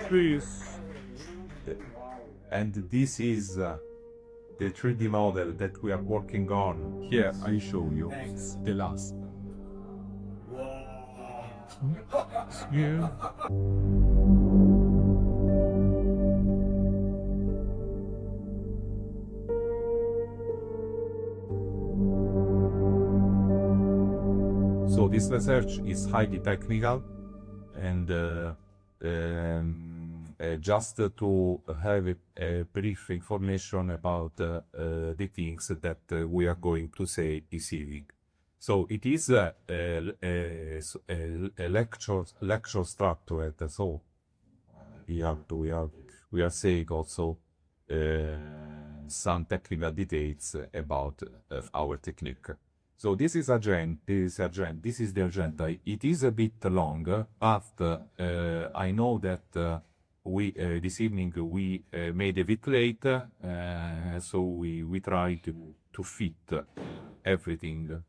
Please. And this is the 3D model that we are working on. Here I show you. It's the last. Here. So this research is highly technical, and just to have a brief information about the things that we are going to say this evening. So it is a lecture structure. So we are saying also some technical details about our technique. So this is the agenda. It is a bit long, but I know that we this evening we made a bit late, so we try to fit everything.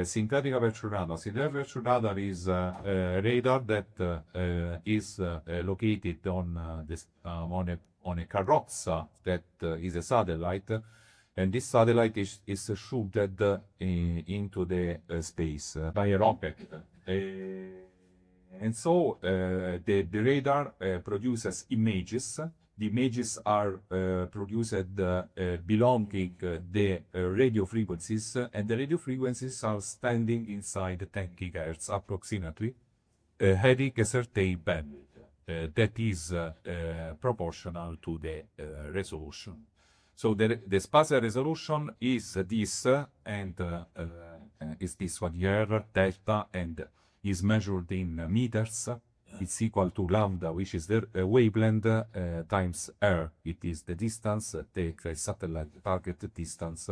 Synthetic aperture radar. Synthetic aperture radar is a radar that is located on on a carrozza that is a satellite, and this satellite is shooted into the space by a rocket. And so the radar produces images. The images are produced belonging the radio frequencies, and the radio frequencies are standing inside 10 GHz approximately, having a certain bandwidth that is proportional to the resolution. So the spatial resolution is this, and is this one here, delta, and is measured in meters. It's equal to lambda, which is the wavelength, times r. It is the distance, the satellite target distance,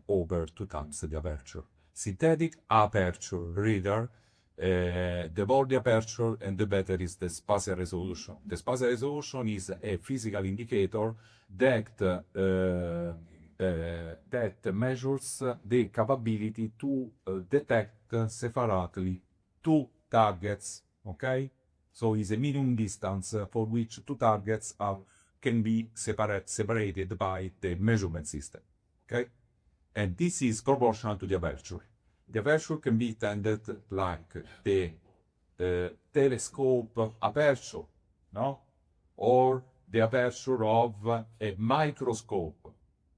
over 2 times the aperture. Synthetic aperture radar, the more the aperture and the better is the spatial resolution. The spatial resolution is a physical indicator that that measures the capability to detect separately 2 targets. Okay, so it's a minimum distance for which 2 targets can be separated by the measurement system. Okay, and this is proportional to the aperture. The aperture can be intended like the telescope aperture, no, or the aperture of a microscope.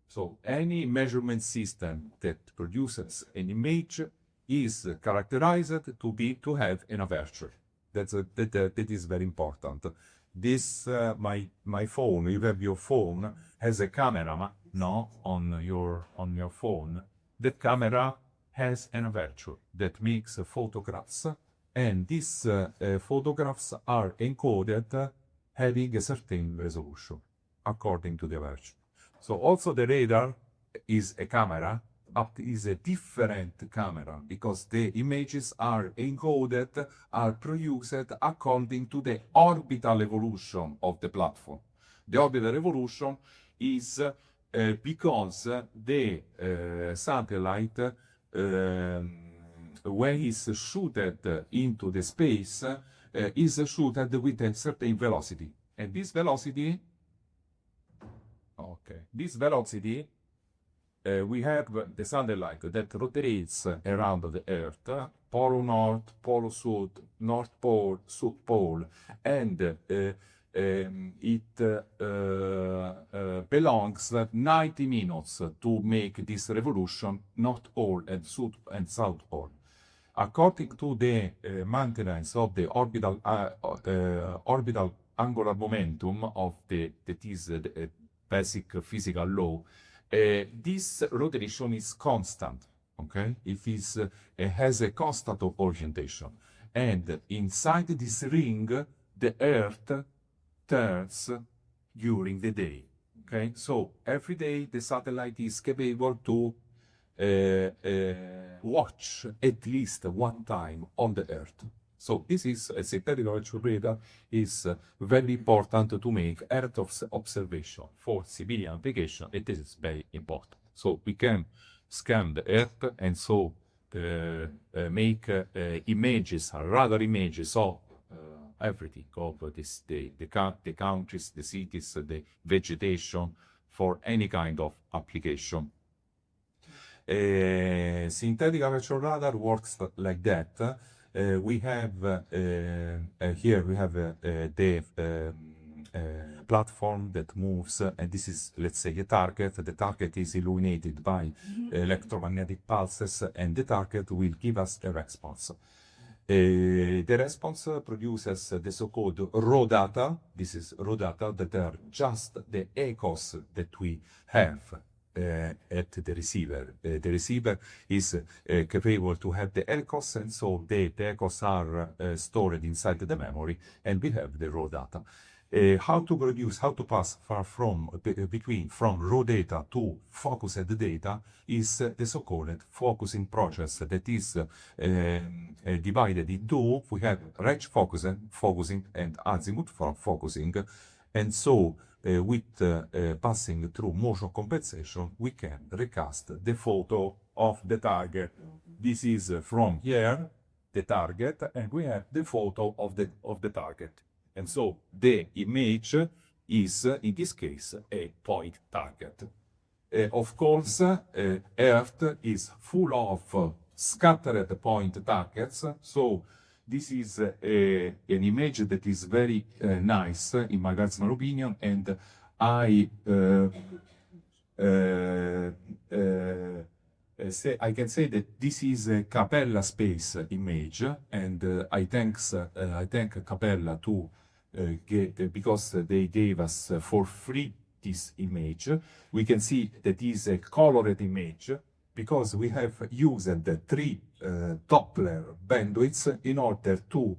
So any measurement system that produces an image is characterized to have an aperture. That is very important. This my phone. You have your phone has a camera, no, on your phone. That camera has an aperture that makes photographs, and these photographs are encoded having a certain resolution according to the aperture. So also the radar is a camera. Is a different camera because the images are encoded, are produced according to the orbital evolution of the platform. The orbital evolution is because the satellite, when it's shooted into the space, is shooted with a certain velocity, and this velocity, we have the satellite that rotates around the Earth, pole north, pole south, north pole, south pole, and it belongs 90 minutes to make this revolution, north pole and south pole. According to the maintenance of the orbital angular momentum of that is the basic physical law, this rotation is constant, okay? It has a constant orientation. And inside this ring, the Earth turns during the day, okay? So every day the satellite is capable to watch at least one time on the Earth. So this is a synthetic aperture radar is very important to make Earth observation for civilian application. It is very important. So we can scan the Earth and so make images, radar images of everything, of the countries, the cities, the vegetation, for any kind of application. Synthetic aperture radar works like that. We have here we have the platform that moves, and this is, let's say, a target. The target is illuminated by electromagnetic pulses, and the target will give us a response. The response produces the so-called raw data. This is raw data that are just the echoes that we have at the receiver. The receiver is capable to have the echoes, and so the echoes are stored inside the memory, and we have the raw data. How to pass from raw data to focused data is the so-called focusing process that is divided in two. We have range focusing and azimuth focusing, and so with passing through motion compensation, we can recast the photo of the target. This is from here, the target, and we have the photo of the target. And so the image is, in this case, a point target. Of course, Earth is full of scattered point targets, so this is an image that is very nice, in my personal opinion, and I can say that this is a Capella space image, and I thank Capella to because they gave us for free this image. We can see that is a colored image because we have used the 3 Doppler bandwidths in order to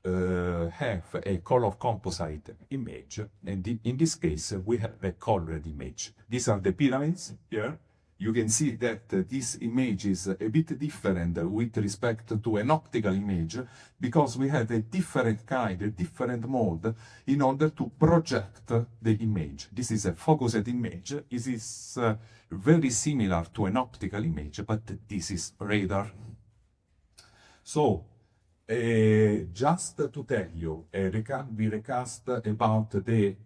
have a color composite image, and in this case we have a colored image. These are the pyramids here. You can see that this image is a bit different with respect to an optical image, because we have a different kind, a different mode in order to project the image. This is a focused image. It is very similar to an optical image, but this is radar. So, just to tell you, we recast about the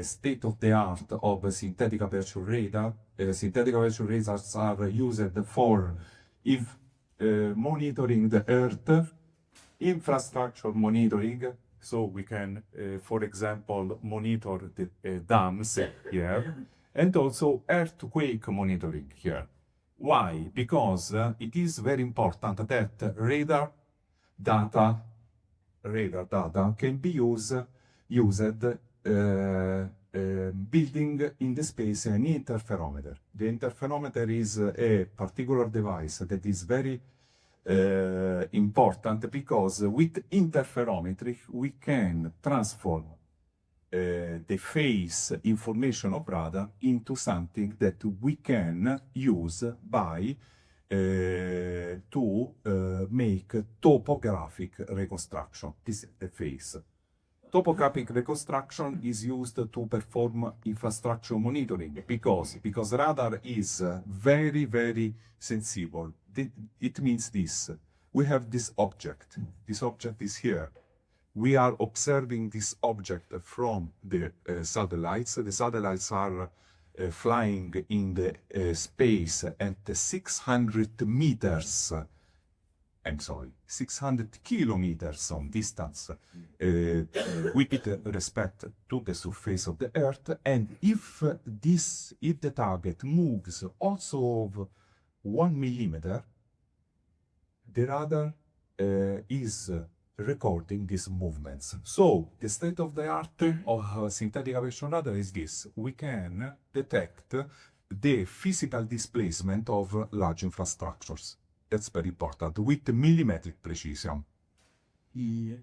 state-of-the-art of synthetic aperture radar. Synthetic aperture radars are used for monitoring the Earth, infrastructure monitoring, so we can, for example, monitor the dams here, and also earthquake monitoring here. Why? Because it is very important that radar data can be used building in the space an interferometer. The interferometer is a particular device that is very important, because with interferometry we can transform the phase information of radar into something that we can use by to make topographic reconstruction. This is the phase. Topographic reconstruction is used to perform infrastructure monitoring because radar is very, very sensible. It means this. We have this object. This object is here. We are observing this object from the satellites. The satellites are flying in the space at 600 meters. 600 kilometers on distance with respect to the surface of the Earth. And if the target moves also of 1 millimeter, the radar is recording these movements. So the state of the art of synthetic aperture radar is this: we can detect the physical displacement of large infrastructures. That's very important, with millimetric precision. Yeah.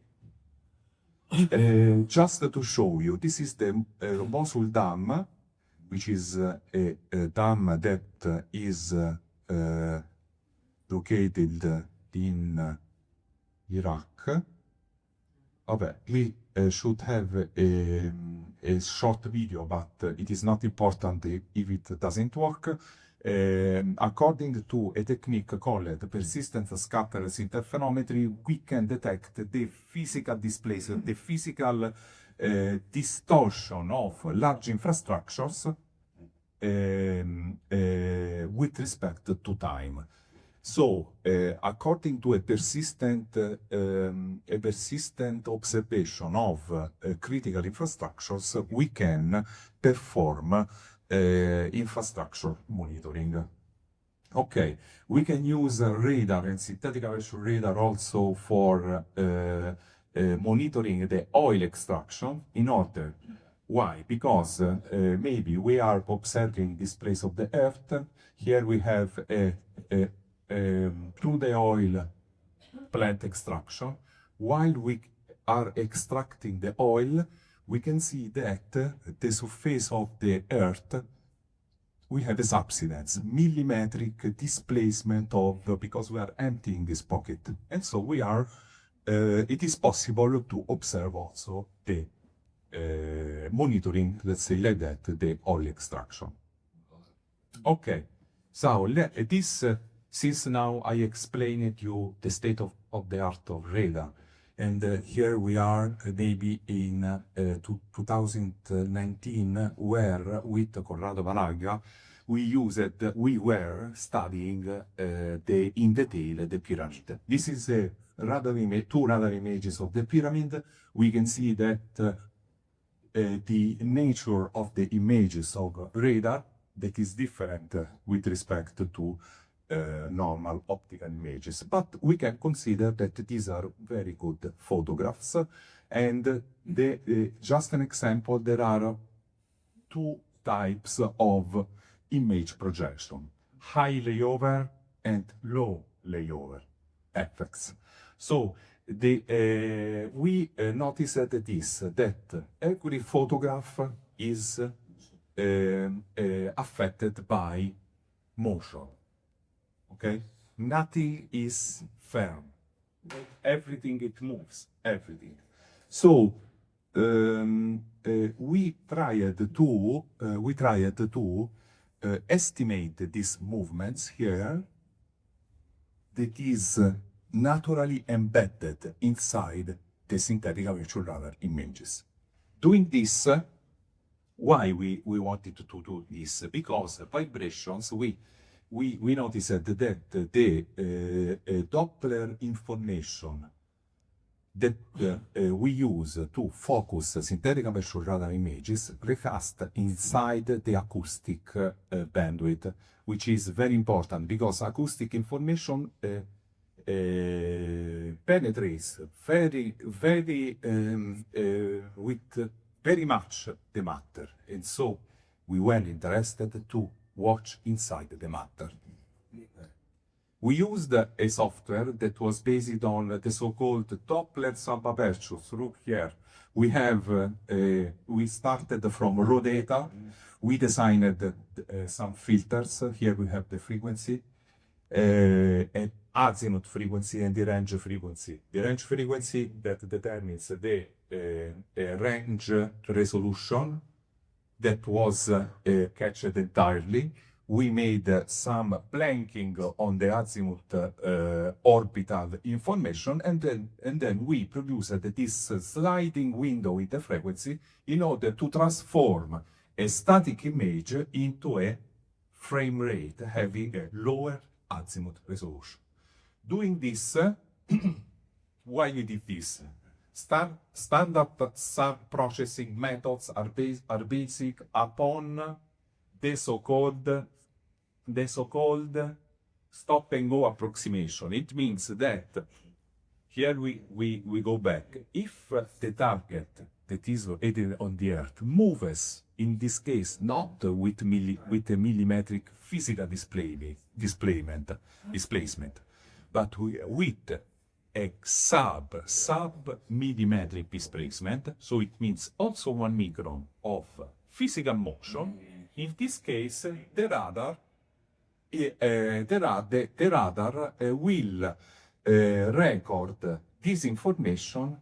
Just to show you, this is the Mosul Dam, which is a dam that is located in Iraq. Okay, we should have a short video, but it is not important if it doesn't work. according to a technique called persistent scatters interferometry, we can detect the physical displacement, the physical distortion of large infrastructures with respect to time. So, according to a persistent observation of critical infrastructures, we can perform infrastructure monitoring. Okay, we can use radar and synthetic aperture radar also for monitoring the oil extraction in order. Why? Because maybe we are observing this place of the Earth. Here we have through the oil plant extraction. While we are extracting the oil, we can see that the surface of the Earth, we have a subsidence, millimetric displacement of, because we are emptying this pocket. And so we are, it is possible to observe also the monitoring, let's say like that, the oil extraction. Okay, so this, since now I explained you the state of the art of radar, and here we are maybe in 2019, where with Corrado Valagga, we were studying in detail the pyramid. This is a two radar images of the pyramid. We can see that the nature of the images of radar that is different with respect to normal optical images, but we can consider that these are very good photographs. And just an example, there are two types of image projection: high layover and low layover effects. So we noticed that every photograph is affected by motion. Okay, nothing is firm. Everything, it moves. Everything. So we tried to estimate these movements here that is naturally embedded inside the synthetic aperture radar images. Doing this, why we wanted to do this? Because vibrations, we noticed that the Doppler information that we use to focus synthetic aperture radar images recast inside the acoustic bandwidth, which is very important because acoustic information penetrates with very much the matter, and so we were interested to watch inside the matter. We used a software that was based on the so-called Doppler sub-apertures. Look here, we have we started from raw data. We designed some filters. Here we have the frequency, and azimuth frequency and the range frequency. The range frequency that determines the range resolution that was captured entirely. We made some blanking on the azimuth orbital information, and then we produced this sliding window with the frequency in order to transform a static image into a frame rate having a lower azimuth resolution. Doing this, why we did this? Standard SAR processing methods are basic upon the so-called stop-and-go approximation. It means that here we go back. If the target that is located on the Earth moves, in this case, not with a millimetric physical displacement, but with a sub-millimetric displacement, so it means also 1 micron of physical motion. In this case, the radar will record this information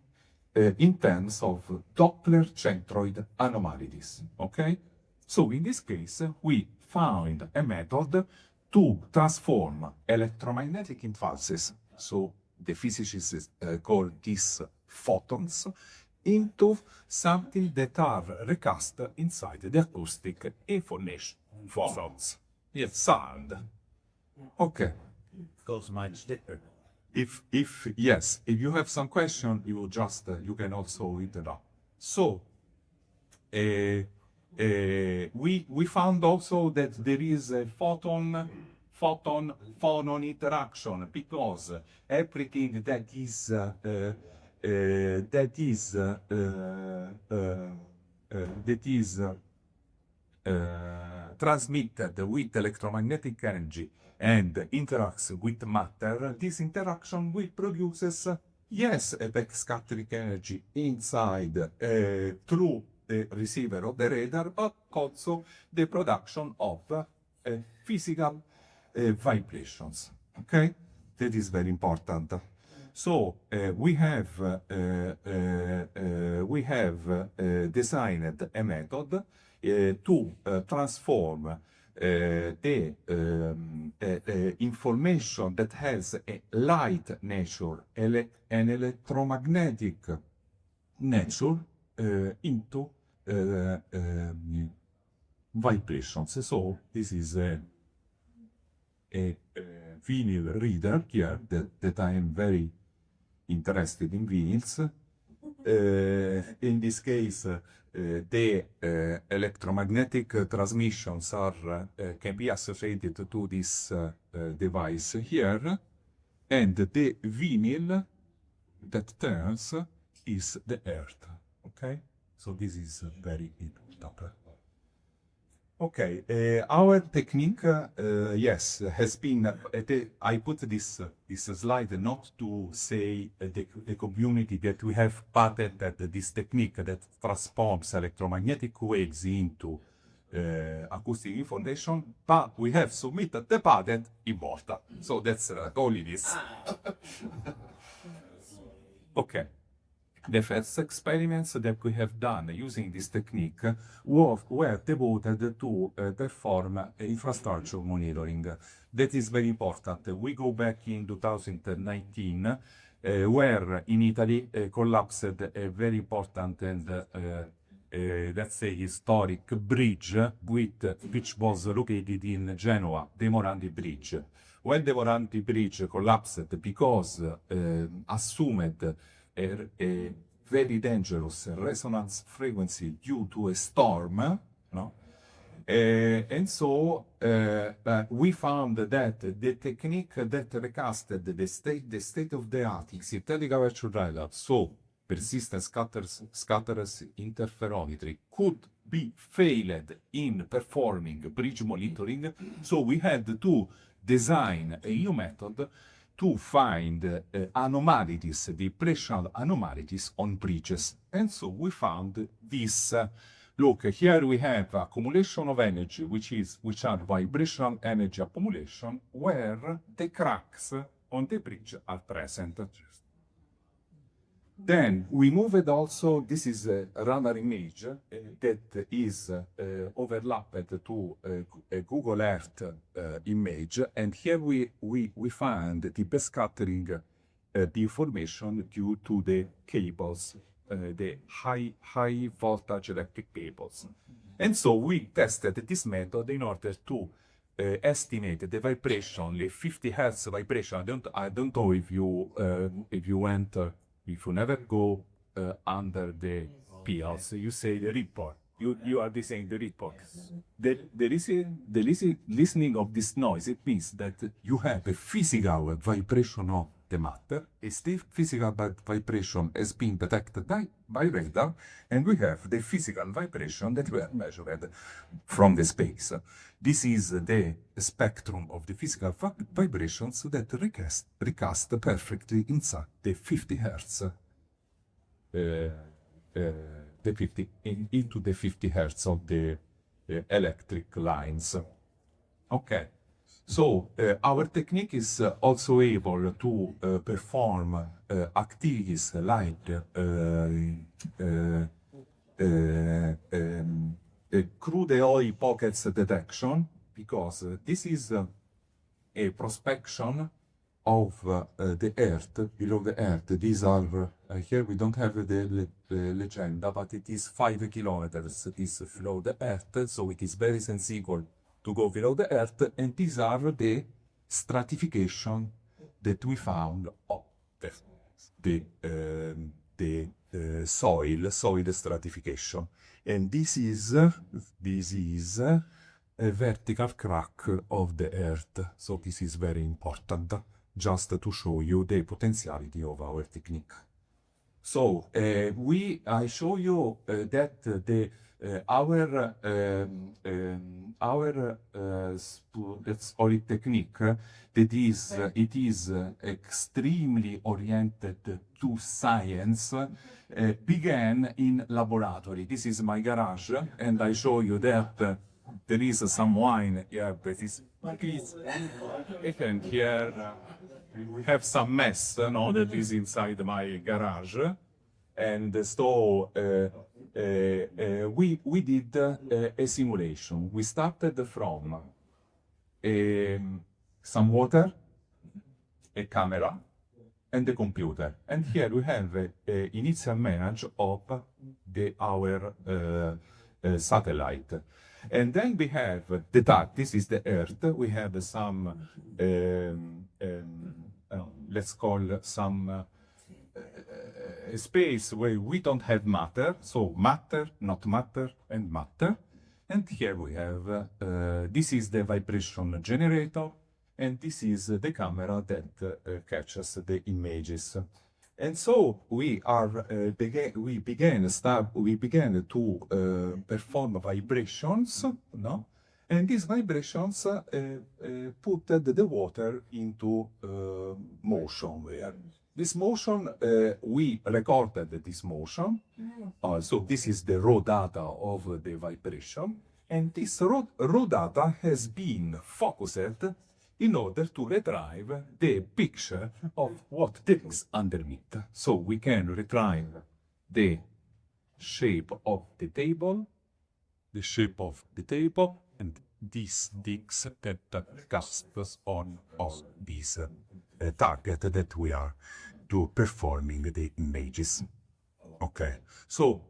in terms of Doppler centroid anomalies. Okay? So in this case, we found a method to transform electromagnetic impulses, so the physicists call these photons, into something that are recast inside the acoustic information photons. Yes, sound. Okay. Goes much different. If if you have some question, you just you can also interrupt. So we found also that there is a phonon interaction, because everything that is transmitted with electromagnetic energy and interacts with matter, this interaction will produces, yes, a backscattering energy inside through the receiver of the radar, but also the production of physical vibrations. Okay, that is very important. So we have designed a method to transform the information that has a light nature, an electromagnetic nature, into vibrations. So this is a vinyl reader here that I am very interested in vinyls. In this case, the electromagnetic transmissions are can be associated to this device here, and the vinyl that turns is the earth. Okay, so this is very important. Okay, our technique, yes, has been. I put this slide not to say the community that we have patented this technique that transforms electromagnetic waves into acoustic information, but we have submitted the patent in Malta. So that's only this. Okay. The first experiments that we have done using this technique were devoted to perform infrastructure monitoring. That is very important. We go back in 2019, where in Italy collapsed a very important and let's say historic bridge, which was located in Genoa, the Morandi Bridge. When the Morandi Bridge collapsed because assumed a very dangerous resonance frequency due to a storm, no? And so we found that the technique that recasted the state-of-the-art in synthetic aperture radar, so persistent scatterers interferometry, could be failed in performing bridge monitoring. So we had to design a new method to find anomalies, vibrational anomalies on bridges. And so we found this. Look, here we have accumulation of energy, which are vibrational energy accumulation, where the cracks on the bridge are present. Then we moved also, this is a radar image that is overlapped to a Google Earth image, and here we find the backscattering deformation due to the cables, the high voltage electric cables. And so we tested this method in order to estimate the vibration, the 50 Hertz vibration. I don't know if you went. If you never go under the pills, you say the report. You are saying the report. The listening of this noise, it means that you have a physical vibration of the matter. A physical vibration has been detected by radar, and we have the physical vibration that were measured from the space. This is the spectrum of the physical vibrations that recast perfectly inside the 50 Hertz, into the 50 Hertz of the electric lines. Okay, so our technique is also able to perform activities like crude oil pockets detection, because this is a prospection of the Earth, below the Earth. These are, here we don't have the legenda, but it is 5 kilometers. It is below the Earth, so it is very sensible to go below the Earth, and these are the stratification that we found of the soil stratification. And this is a vertical crack of the Earth. So this is very important, just to show you the potentiality of our technique. So I show you that let's call it technique, that is it is extremely oriented to science, began in laboratory. This is my garage, and I show you that there is some wine here, but it's and here we have some mess that is inside my garage. And so we did a simulation. We started from some water, a camera, and a computer. And here we have an initial image of our satellite. And then we have the dark. This is the Earth. We have some, let's call some space where we don't have matter. So matter, not matter, and matter. And here we have, this is the vibration generator, and this is the camera that catches the images. And so we began to perform vibrations, no? And these vibrations put the water into motion. Where this motion, we recorded this motion. So this is the raw data of the vibration, and this raw data has been focused in order to retrieve the picture of what there is underneath. So we can retrieve the shape of the table, and these digs that cast us on this target that we are performing the images. Okay, so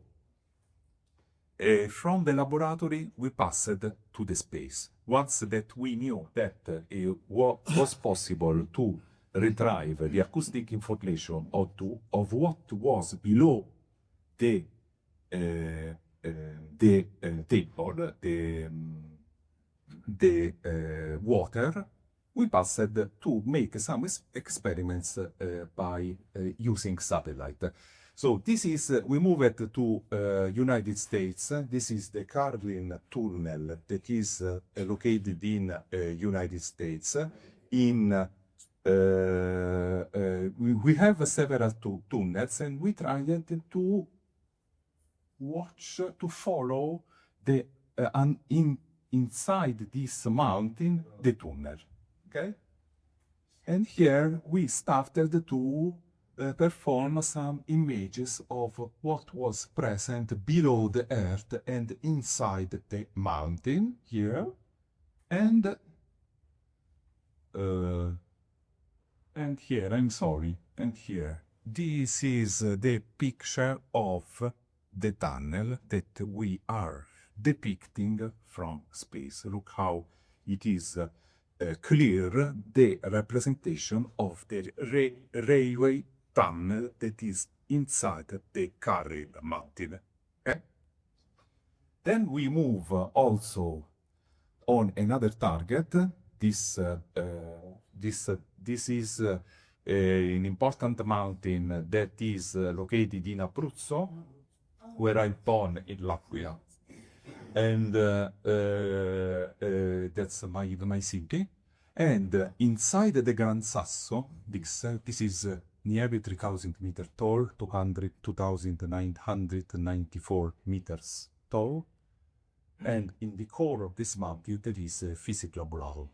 from the laboratory we passed to the space. Once that we knew that it was possible to retrieve the acoustic information of what was below the table, the water, we passed to make some experiments by using satellite. So this is, we moved to United States. This is the Carlin tunnel that is located in United States. In we have several tunnels, and we tried to follow the inside this mountain the tunnel. Okay, and here we started to perform some images of what was present below the Earth and inside the mountain here, and here, I'm sorry, and here. This is the picture of the tunnel that we are depicting from space. Look how it is clear, the representation of the railway tunnel that is inside the Khafre mountain. Okay? Then we move also on another target. This is an important mountain that is located in Abruzzo, where I'm born in Latvia, and that's my city. And inside the Gran Sasso, this is nearly 3,000 meters tall, 2,994 meters tall. And in the core of this mountain, there is a physics laboratory.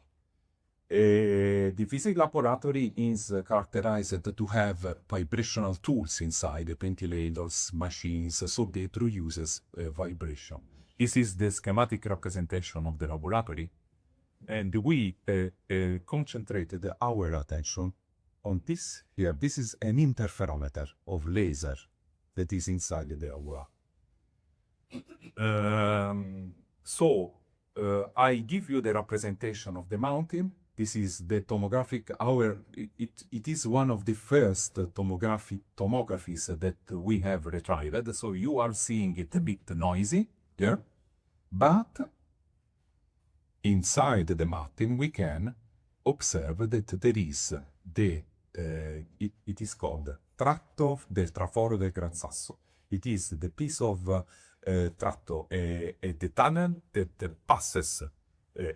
The physics laboratory is characterized to have vibrational tools inside, ventilators, machines, so that produces vibration. This is the schematic representation of the laboratory. And we concentrated our attention on this here. This is an interferometer of laser that is inside the aura. I give you the representation of the mountain. This is the tomographic. It is one of the first tomographies that we have retrieved. So you are seeing it a bit noisy there, but inside the mountain we can observe that there is it is called tratto del traforo del Gran Sasso. It is the piece of tratto, the tunnel that passes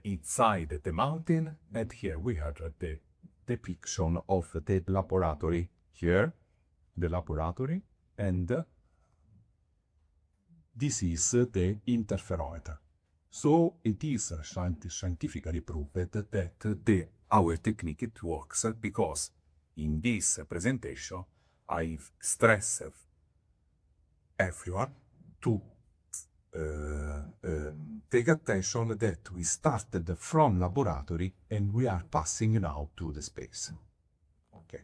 inside the mountain, and here we have the depiction of the laboratory here, the laboratory, and this is the interferometer. So it is scientifically proved that our technique it works, because in this presentation I've stressed everyone to take attention that we started from laboratory and we are passing now to the space. Okay.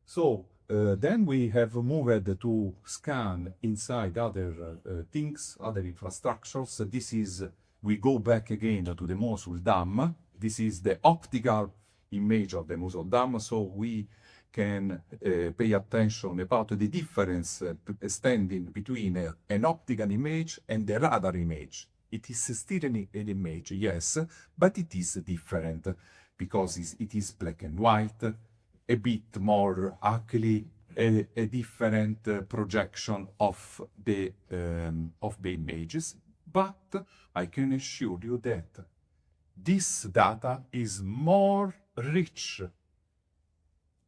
So then we have moved to scan inside other things, other infrastructures. This is, we go back again to the Mosul Dam. This is the optical image of the Mosul Dam, so we can pay attention about the difference standing between an optical image and a radar image. It is still an image, yes, but it is different because it is black and white, a bit more ugly, a different projection of the images. But I can assure you that this data is more rich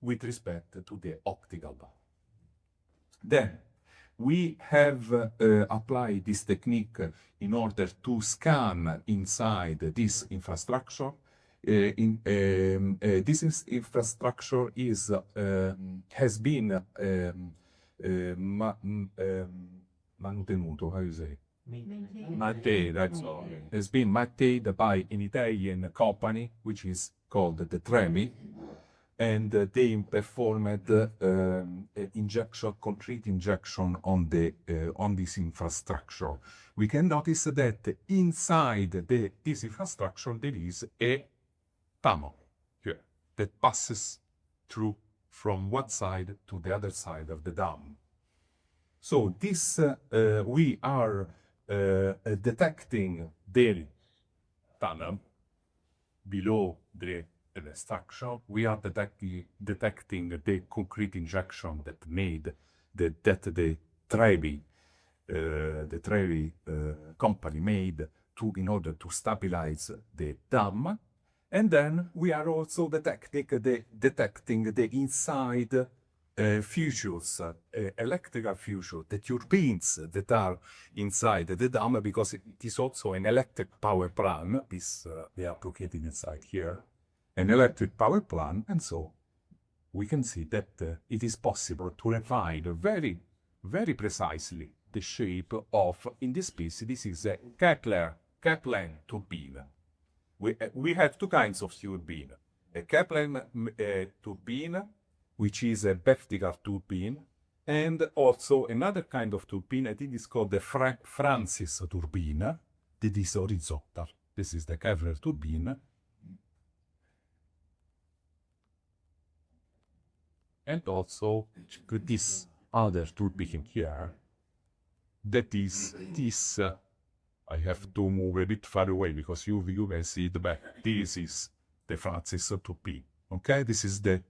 with respect to the optical data. Then we have applied this technique in order to scan inside this infrastructure. This infrastructure has been mantenuto, how you say? Maintained, that's all. Has been maintained by an Italian company which is called the Tremi, and they performed concrete injection on this infrastructure. We can notice that inside this infrastructure there is a tunnel here that passes through from one side to the other side of the dam. So this we are detecting the tunnel below the structure. We are detecting the concrete injection that made the Trevi company made in order to stabilize the dam. And then we are also detecting the inside fissures, electrical fissures, the turbines that are inside the dam, because it is also an electric power plant. They are located inside here, an electric power plant, and so we can see that it is possible to refine very, very precisely the shape of, in this piece, this is a Kaplan turbine. We have two kinds of turbine. A Kaplan turbine, which is a vertical turbine, and also another kind of turbine, I think it's called the Francis turbine, that is horizontal. This is the Khafre turbine. And also this other turbine here, that is this. I have to move a bit far away because you can see it back. This is the Francis turbine. Okay, this is the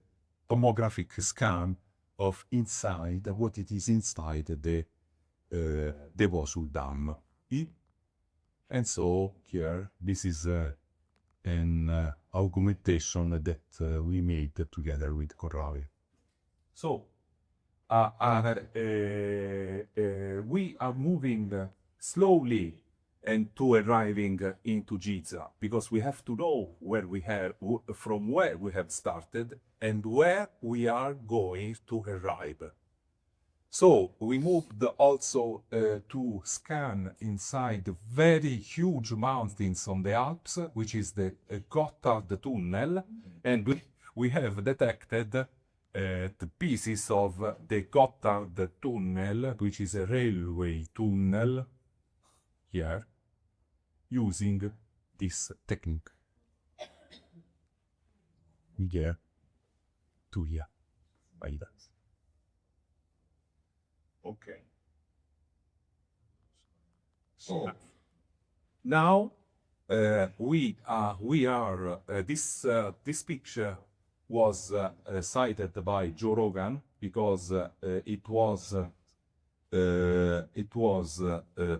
tomographic scan of inside what it is inside the Mosul Dam. And so here, this is an augmentation that we made together with Corrave. So we are moving slowly and to arriving into Giza, because we have to know from where we have started and where we are going to arrive. So we moved also to scan inside the very huge mountains on the Alps, which is the Gotthard tunnel, and we have detected the pieces of the Gotthard tunnel, which is a railway tunnel here, using this technique. Here, to here, like that. Okay. So now we are this picture was cited by Joe Rogan because it was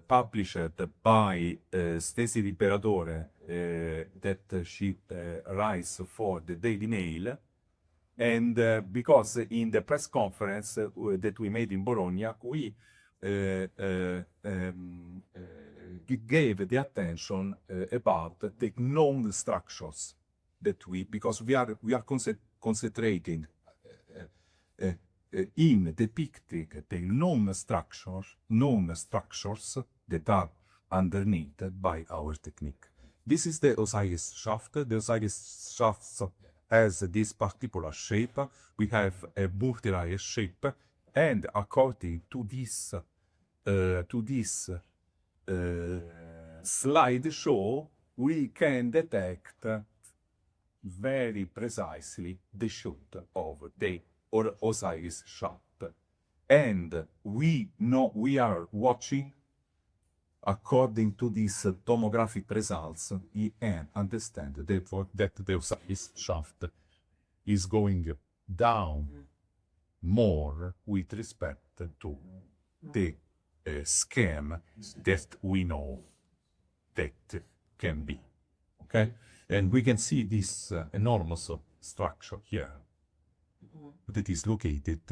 published by Stacey Liberatore that she writes for the Daily Mail. And because in the press conference that we made in Bologna, we gave the attention about the known structures that because we are concentrating in depicting the known structures that are underneath by our technique. This is the Osiris shaft. The Osiris shaft has this particular shape. We have a multi-layer shape, and according to this slideshow, we can detect very precisely the shoot of the Osiris shaft, and we are watching. According to these tomographic results, we can understand that the Osiris shaft is going down more with respect to the scheme that we know that can be. Okay? And we can see this enormous structure here that is located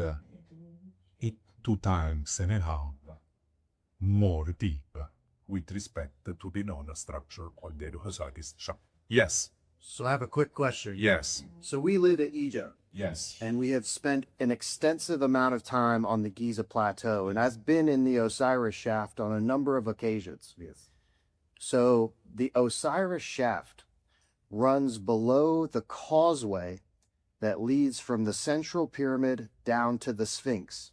2.5 times more deep with respect to the known structure of the Osiris shaft. Yes. So I have a quick question. Yes. So we live in Egypt, Yes. and we have spent an extensive amount of time on the Giza Plateau, and I've been in the Osiris shaft on a number of occasions. Yes. So the Osiris shaft runs below the causeway that leads from the central pyramid down to the Sphinx.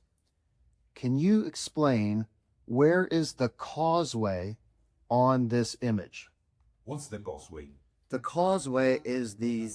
Can you explain where is the causeway on this image? What's the causeway? The causeway is the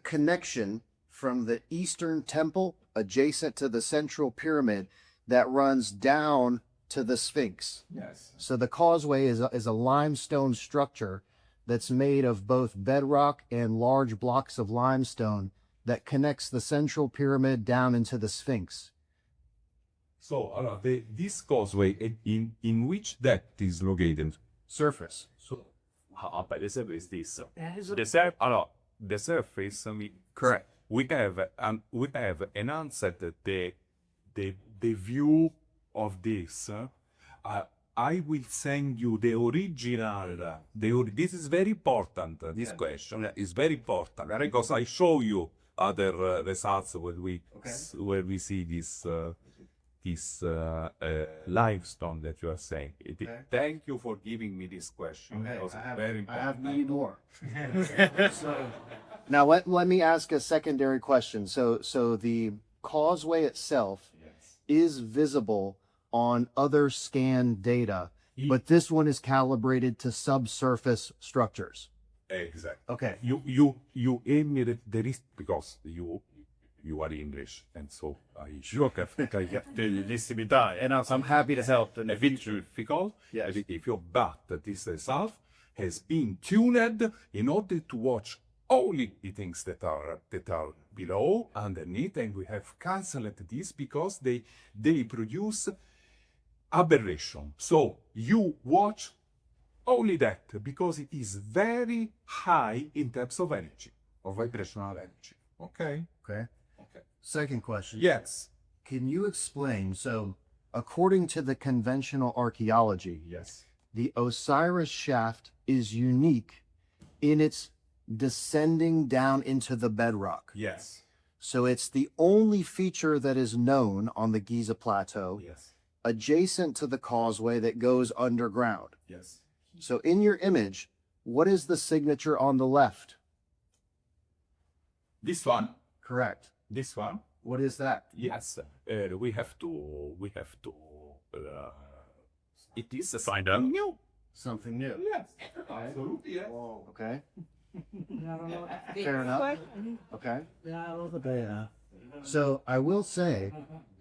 connection from the eastern temple adjacent to the central pyramid that runs down to the Sphinx. Yes. So the causeway is a limestone structure that's made of both bedrock and large blocks of limestone that connects the central pyramid down into the Sphinx. So this causeway, in which depth is located? Surface. So, but the surface is this. The surface. Correct. We have enhanced the view of this. I will send you the original. This is very important. This question is very important because I show you other results where we see this limestone that you are saying. Thank you for giving me this question. It was very important. I have many more. Now let me ask a secondary question. So the causeway itself is visible on other scan data, but this one is calibrated to subsurface structures. Exactly. Okay. You aim at the risk because you are English, and so I And I'm happy to help. a bit difficult. Yes. If your but this result has been tuned in order to watch only the things that are below, underneath, and we have cancelled this because they produce aberration. So you watch only that because it is very high in terms of energy, of vibrational energy. Okay. Okay. Second question. Yes. Can you explain? So, according to the conventional archaeology, Yes. the Osiris shaft is unique in its descending down into the bedrock. Yes. So it's the only feature that is known on the Giza Plateau Yes. adjacent to the causeway that goes underground. Yes. So in your image, what is the signature on the left? This one. Correct. This one. What is that? Yes. We have to. It is a find out. New. Something new. Yes. Absolutely. Yes. Okay. Fair enough. Okay. So I will say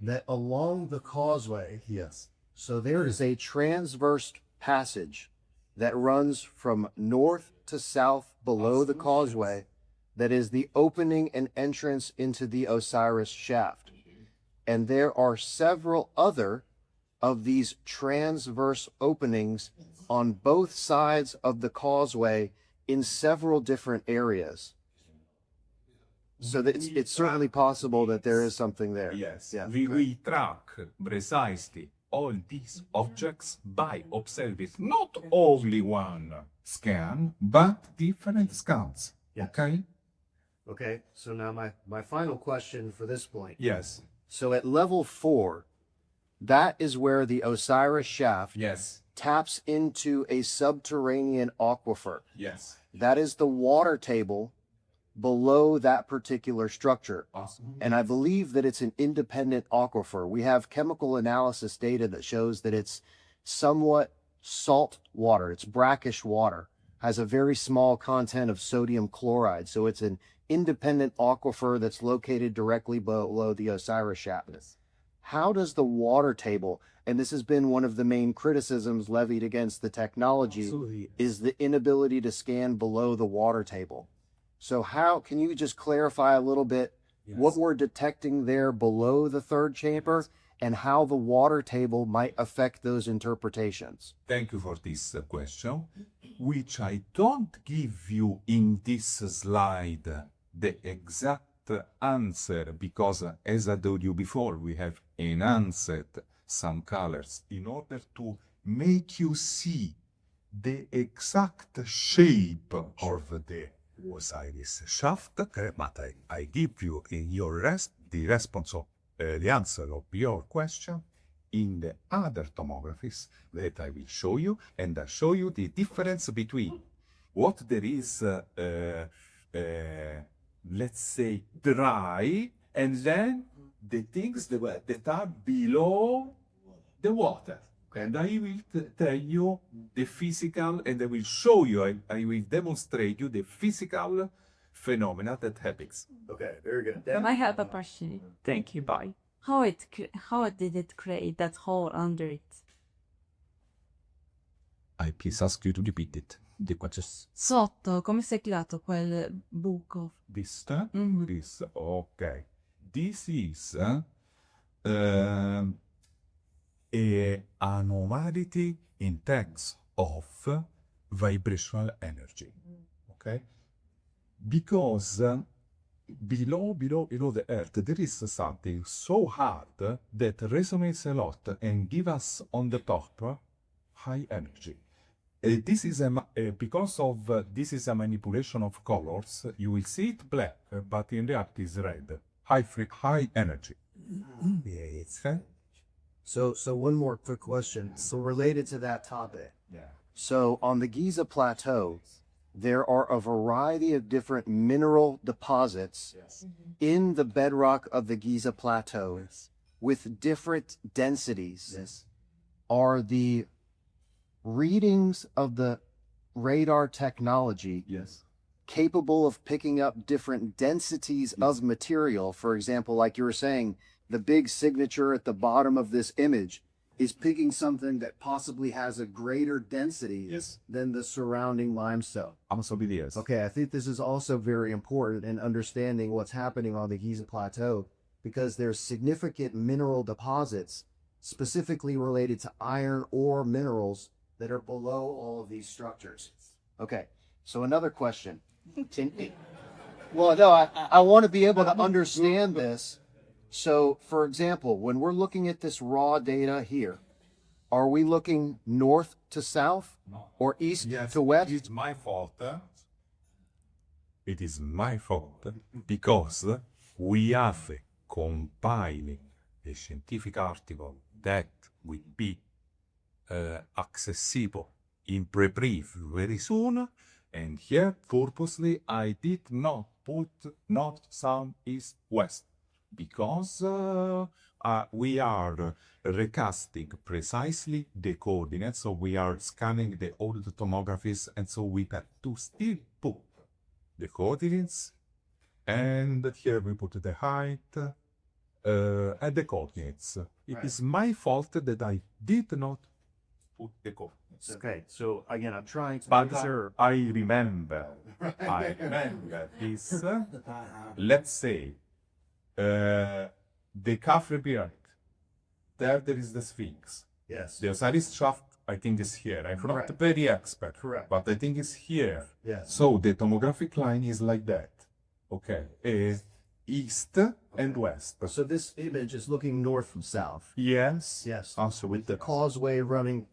that along the causeway, Yes. so there is a transverse passage that runs from north to south below the causeway that is the opening and entrance into the Osiris shaft. And there are several other of these transverse openings on both sides of the causeway in several different areas. So that it's certainly possible that there is something there. Yes. Yeah. We track precisely all these objects by observing not only one scan, but different scans. Yes. Okay? Okay. So now my final question for this point. Yes. So at level 4, that is where the Osiris shaft Yes. taps into a subterranean aquifer. Yes. That is the water table below that particular structure. Awesome. And I believe that it's an independent aquifer. We have chemical analysis data that shows that it's somewhat salt water. It's brackish water, has a very small content of sodium chloride. So it's an independent aquifer that's located directly below the Osiris shaft. How does the water table, and this has been one of the main criticisms levied against the technology, Absolutely. is the inability to scan below the water table. So how, can you just clarify a little bit what we're detecting there below the third chamber and how the water table might affect those interpretations? Thank you for this question, which I don't give you in this slide the exact answer because, as I told you before, we have enhanced some colors in order to make you see the exact shape of the Osiris shaft. But I give you in your the response of the answer of your question in the other tomographies that I will show you, and I show you the difference between what there is, let's say, dry, and then the things that are below the water. And I will tell you the physical, and I will show you, I will demonstrate you the physical phenomena that happens. Okay, very good. I have a question. Thank you, bye. How did it create that hole under it? I please ask you to repeat it. The question. Sotto, come si è creato quel buco? This, Mhm. this, okay. This is a anomaly in terms of vibrational energy. Okay? Because below the earth there is something so hard that resonates a lot and give us on the top high energy. This is because of this is a manipulation of colors. You will see it black, but in reality it's red. High energy. Yes. So one more quick question. So related to that topic. Yeah. So on the Giza Plateau, there are a variety of different mineral deposits in the bedrock of the Giza Plateau with different densities. Yes. Are the readings of the radar technology Yes. capable of picking up different densities of material? For example, like you were saying, the big signature at the bottom of this image is picking something that possibly has a greater density than the surrounding limestone. Absolutely yes. Okay, I think this is also very important in understanding what's happening on the Giza Plateau because there's significant mineral deposits specifically related to iron ore minerals that are below all of these structures. Okay, so another question. Well, no, I want to be able to understand this. So, for example, when we're looking at this raw data here, are we looking north to south or east to west? It's my fault. It is my fault because we have compiling a scientific article that will be accessible in pre-brief very soon. And here, purposely, I did not put north, south, east, west, because we are recasting precisely the coordinates, so we are scanning the old tomographies, and so we have to still put the coordinates, and here we put the height and the coordinates. It is my fault that I did not put the coordinates. Okay, so again, I'm trying to But observe. I remember this, let's say, the Khafre Pyramid. There is the Sphinx. Yes. The Osiris shaft, I think, is here. I'm not Correct. very expert, Correct. but I think it's here. Yes. So the tomographic line is like that. Okay, east and west. So this image is looking north from south. Yes. Yes. Also with The the causeway running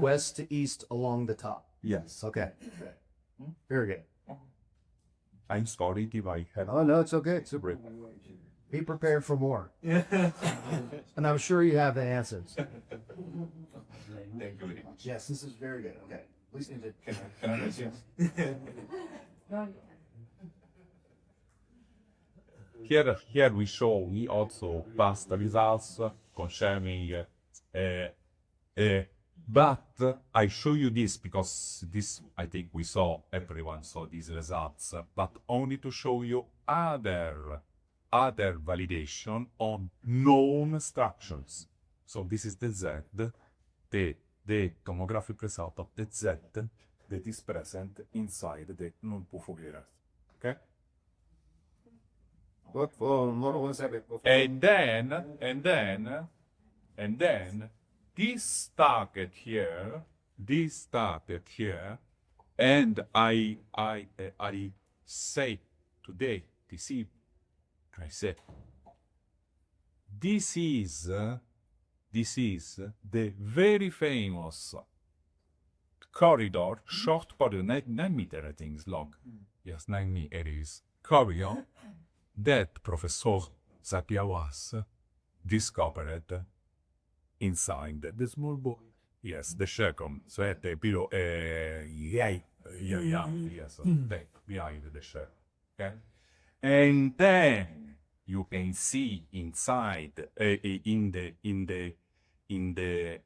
west to east along the top. yes. Okay. Very good. I'm sorry if I have. Oh, no, it's okay. It's a break. Be prepared for more. And I'm sure you have the answers. Thank you very much. Yes, this is very good. Okay. Please need to. Can I see? Here we show also past results concerning, but I show you this because this, I think we saw, everyone saw these results, but only to show you other validation on known structures. So this is the Z, the tomographic result of the Z that is present inside the non-puffoguera. Okay? And then this target here, and I say today, this evening, I said, this is the very famous corridor, short corridor, 9 meters I think is long. Yes, 9 meters corridor that Professor Zapiawas discovered inside the small boy. Yes, the second. So at the below, yes, behind the shadow. Okay? And then you can see inside, in the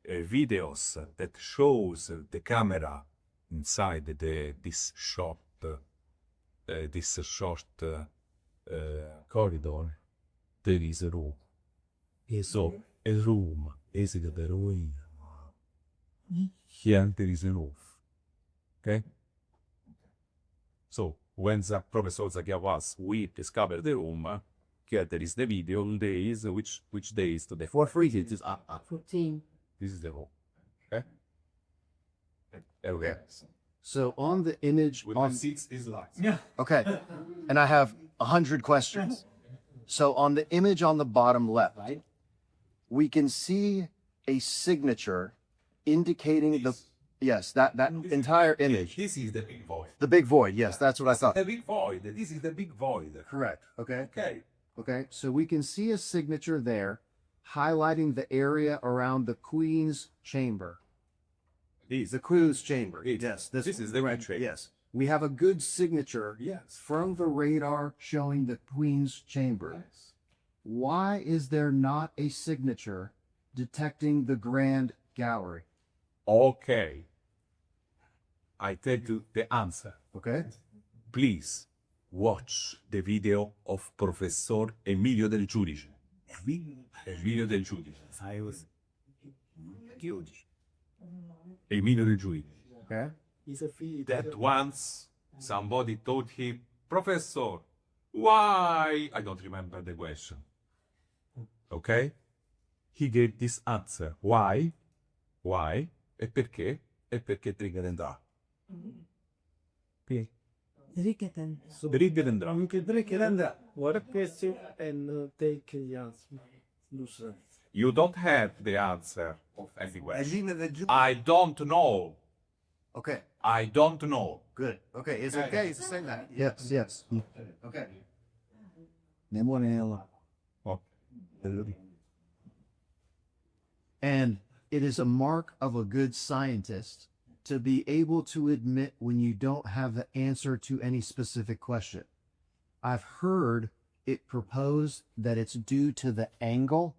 videos that shows the camera inside this short corridor, there is a room. So a room is the room. Here there is a roof. Okay? So when the Professor Zagiawas, we discovered the room, here there is the video, days, which days today? For free, it is 14. this is the room. Okay? Okay. So on the image, With on 6 is lights. okay, and I have 100 questions. So on the image on the bottom left, we can see a signature indicating the yes that entire image. This is the big void. The big void. Yes, that's what I thought. The big void. This is the big void. Correct. Okay. Okay. Okay. So we can see a signature there, highlighting the area around the Queen's chamber. The Queen's chamber. Yes. This is the right track. Yes. We have a good signature Yes. from the radar showing the Queen's chamber. Why is there not a signature detecting the Grand Gallery? Okay. I tell you the answer. Okay. Please watch the video of Professor Emilio del Giudice. Emilio del Giudice. I was huge. Emilio del Giudice. Okay. He's a feed. That once somebody told him, Professor, why? I don't remember the question. Okay? He gave this answer. Why? Why? E perché? E perché trigger and draw. Ricketen. Trigger and draw. What a question and take the answer. You don't have the answer of any question. I don't know. Okay. I don't know. Good. Okay. It's okay. It's the same that. Yes. Yes. Okay. And it is a mark of a good scientist to be able to admit when you don't have the answer to any specific question. I've heard it proposed that it's due to the angle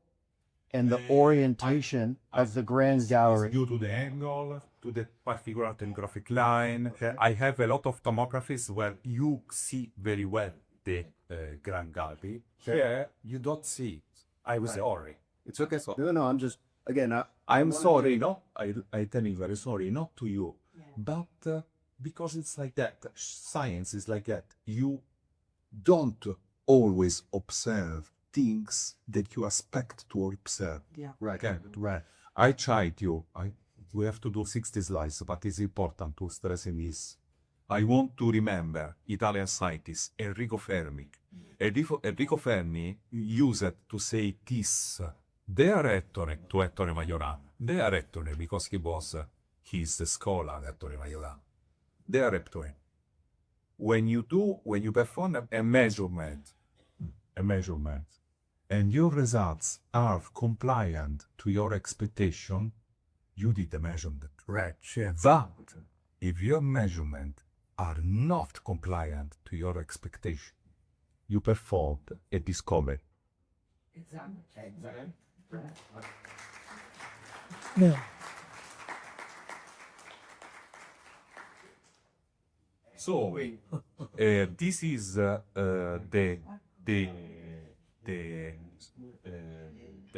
and the orientation of the grand gallery. Due to the angle, to the particular tomographic line. I have a lot of tomographies where you see very well the grand gallery. Here, you don't see it. I was sorry. It's okay. So No, I'm just, again, I'm sorry, no? I tell you very sorry, not to you. But because it's like that, science is like that. You don't always observe things that you expect to observe. Yeah. right, Okay. right. I tried you. We have to do 60 slides, but it's important to stress in this. I want to remember Italian scientist Enrico Fermi. Enrico Fermi used to say this. Their Ettore to Ettore Majorana. Their Ettore because he's the scholar Ettore Majorana. Their Ettore. When you perform a measurement, and your results are compliant to your expectation, you did the measurement right. But if your measurement are not compliant to your expectation, you performed a discovery. So this is the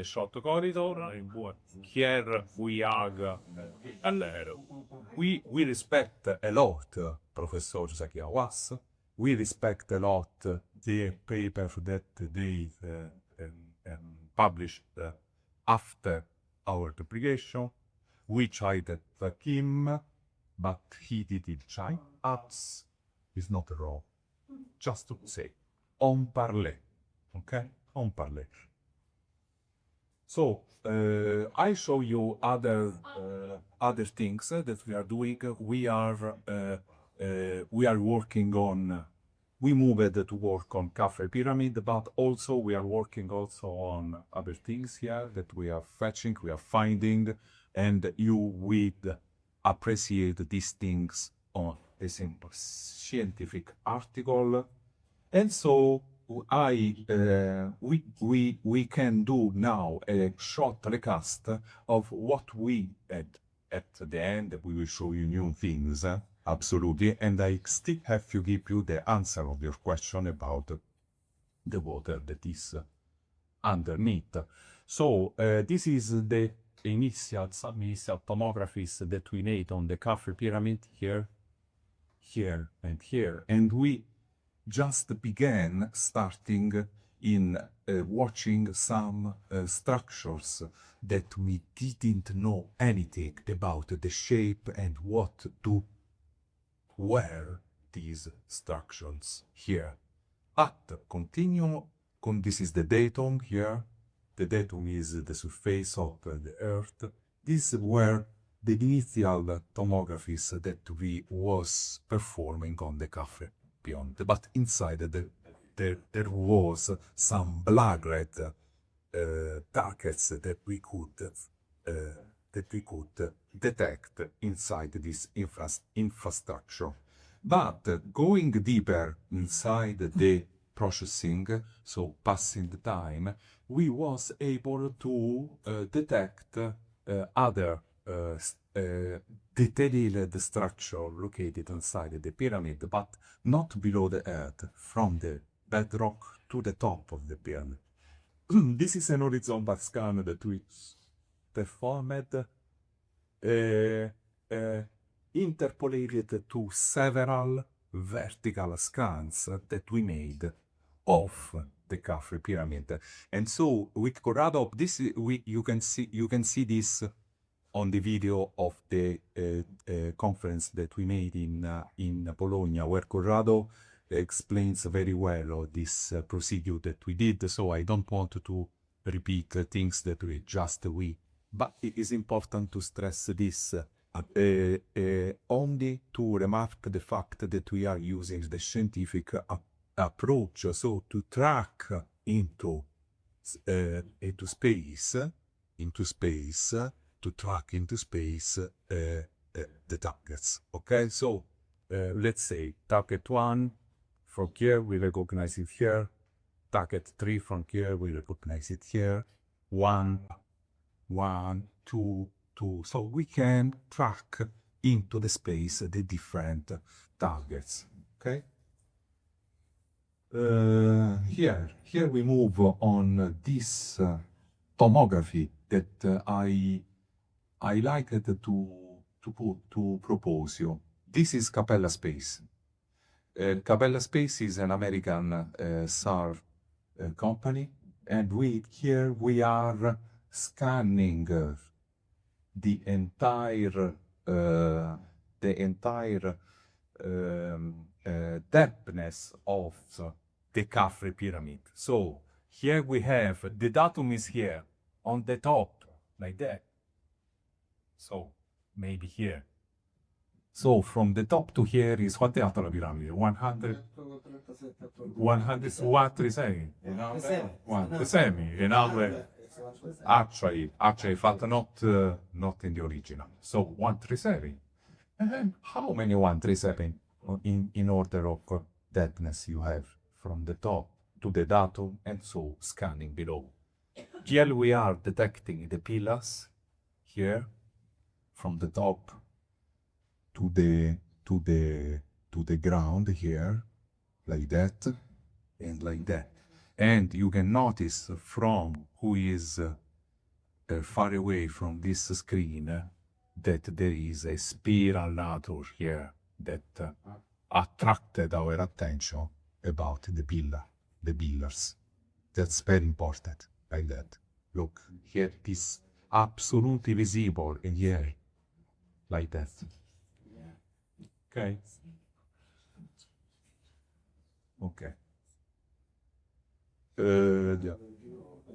short corridor. Here we have we respect a lot Professor Zakiawas. We respect a lot the paper that they published after our publication. We tried to track him, but he didn't try us. It's not wrong. Just to say, on parler, okay? On parler. So I show you other things that we are doing. We are working on. We moved to work on Khafre Pyramid, but also we are working also on other things here that we are fetching, we are finding, and you would appreciate these things on a simple scientific article. And so we can do now a short recast of what we had at the end. We will show you new things, absolutely. And I still have to give you the answer of your question about the water that is underneath. So this is the some initial tomographies that we made on the Khafre Pyramid here, here, and here. And we just began starting in watching some structures that we didn't know anything about the shape and what to were these structures here. But continue, this is the datum here. The datum is the surface of the Earth. These were the initial tomographies that we was performing on the Khafre Pyramid. But inside there was some black-red targets that we could detect inside this infrastructure. But going deeper inside the processing, so passing the time, we was able to detect other detailed structure located inside the pyramid, but not below the earth, from the bedrock to the top of the pyramid. This is an horizontal scan that we performed, interpolated to several vertical scans that we made of the Khafre Pyramid. And so with Corrado, you can see this on the video of the conference that we made in Bologna, where Corrado explains very well this procedure that we did. So I don't want to repeat things that we. But it is important to stress this. Only to remark the fact that we are using the scientific approach, so to track into space, to track into space the targets. Okay, so let's say target 1 from here, we recognize it here. Target 3 from here, we recognize it here. 1, 2, 2. So we can track into the space the different targets. Okay. Here we move on this tomography that I liked to propose you. This is Capella Space. Capella Space is an American SAR company, and here we are scanning the entire depthness of the Khafre Pyramid. So here we have the datum is here on the top like that. So maybe here. So from the top to here is quante è alta la piramide? 137. Another actually fact not in the original. So 137. And how many 137 in order of depthness you have from the top to the datum and so scanning below. Here we are detecting the pillars here from the top to the ground here, like that and like that. And you can notice from who is far away from this screen that there is a spiral nature here that attracted our attention about the pillars. That's very important, like that. Look, here it is absolutely visible in here, like that. Okay. Ok.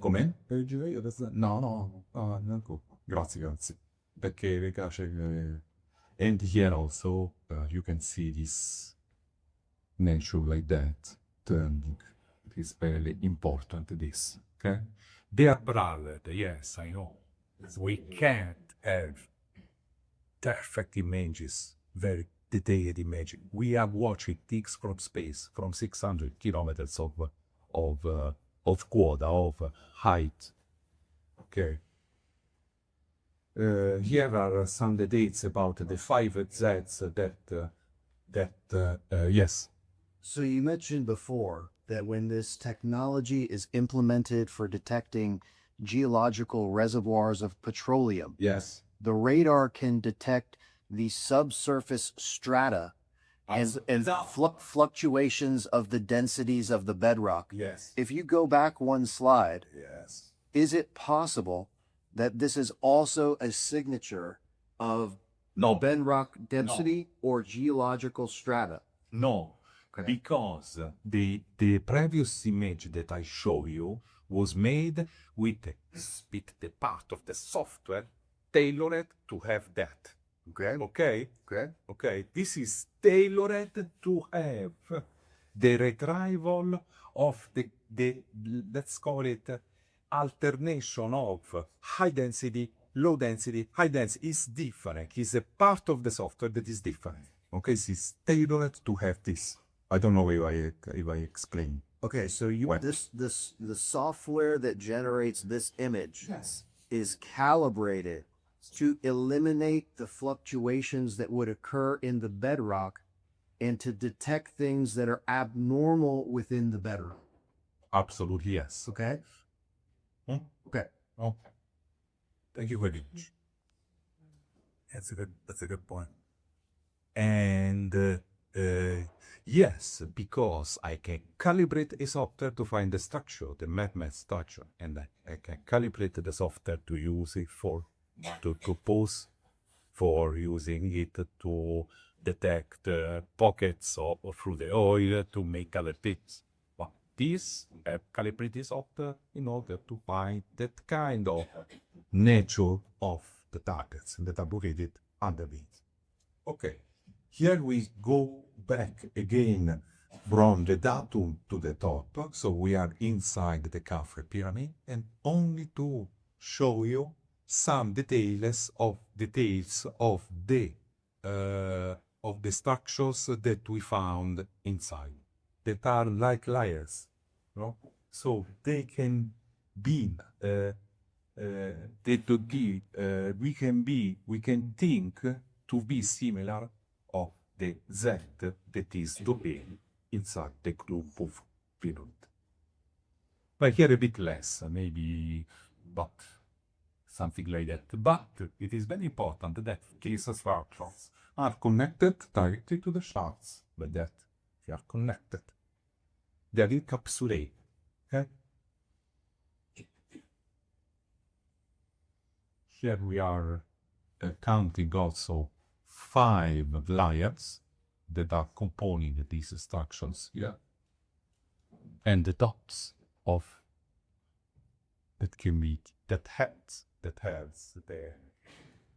Come? No, grazie. Perché mi piace. And here also you can see this nature like that turning. It is very important, this. Okay? They are brother, yes, I know. We can't have perfect images, very detailed image. We are watching things from space, from 600 kilometers of quota, of height. Okay. Here are some details about the 5 Z's yes. So you mentioned before that when this technology is implemented for detecting geological reservoirs of petroleum, Yes. the radar can detect the subsurface strata and fluctuations of the densities of the bedrock. Yes. If you go back one slide, Yes. is it possible that this is also a signature of No. bedrock density or geological strata? No. Okay. Because the previous image that I show you was made with the part of the software tailored to have that. Okay. Okay. This is tailored to have the retrieval of the let's call it alternation of high density, low density, high density is different. It's a part of the software that is different. Okay, it's tailored to have this. I don't know if I explain. Okay, so the software that generates this image is calibrated to eliminate the fluctuations that would occur in the bedrock and to detect things that are abnormal within the bedrock. Absolutely, yes. Okay? Okay. Oh, thank you very much. That's a good point. And yes, because I can calibrate a software to find the structure, the math structure, and I can calibrate the software to use it to pose for using it to detect pockets through the oil to make other things. But this calibrated software in order to find that kind of nature of the targets that are located underneath. Okay, here we go back again from the datum to the top. So we are inside the Khafre Pyramid, and only to show you some details of the structures that we found inside, that are like layers, no? So they can be we can think to be similar of the Z that is to be inside the group of pyramid. But here a bit less, maybe, but something like that. But it is very important that these structures are connected directly to the shards, but that they are connected. They are encapsulated. Okay? Here we are counting also 5 layers that are composing these structures here, and the tops of that has there.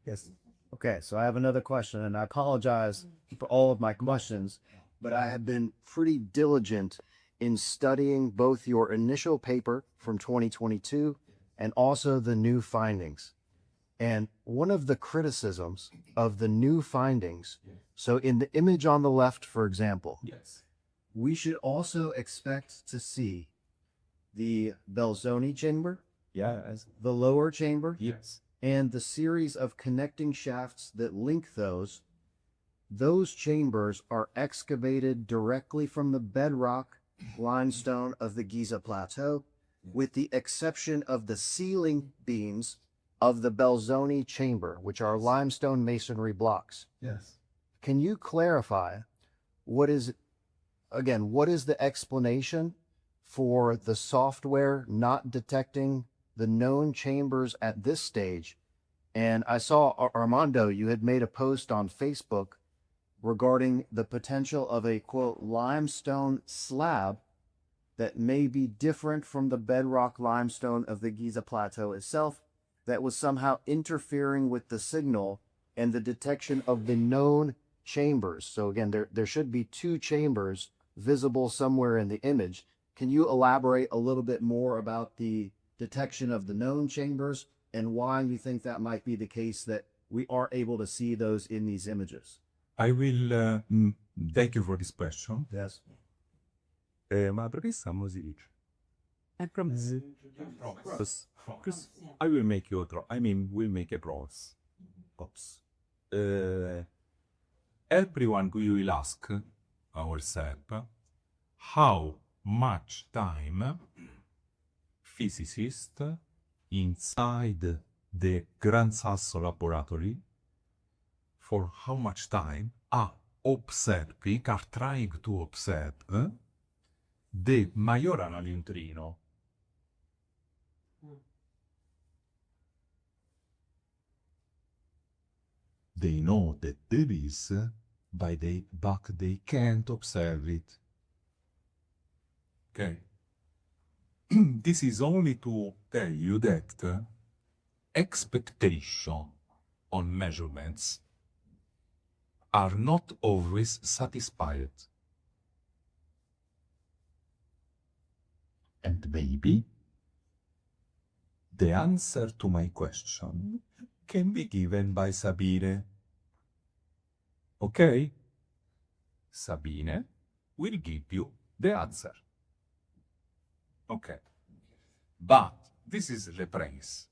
Yes. Okay, so I have another question, and I apologize for all of my questions, but I have been pretty diligent in studying both your initial paper from 2022 and also the new findings. And one of the criticisms of the new findings, so in the image on the left, for example, Yes. we should also expect to see the Belzoni chamber, Yes. the lower chamber, Yes. and the series of connecting shafts that link those chambers are excavated directly from the bedrock limestone of the Giza Plateau, with the exception of the ceiling beams of the Belzoni chamber, which are limestone masonry blocks. Yes. Can you clarify what is the explanation for the software not detecting the known chambers at this stage? And I saw, Armando, you had made a post on Facebook regarding the potential of a, quote, limestone slab that may be different from the bedrock limestone of the Giza Plateau itself, that was somehow interfering with the signal and the detection of the known chambers. So again, there should be 2 chambers visible somewhere in the image. Can you elaborate a little bit more about the detection of the known chambers and why you think that might be the case that we are able to see those in these images? I will thank you for this question. Yes. Ma perché stiamo si dice? I promise. Because I will make you we'll make a promise. Everyone will ask ourselves how much time physicists inside the Gran Sasso laboratory, for how much time are trying to observe the Majorana neutrino. They know that there is, but they can't observe it. Okay. This is only to tell you that expectation on measurements are not always satisfied. And maybe the answer to my question can be given by Sabine. Okay? Sabine will give you the answer. Okay. But this is the premise,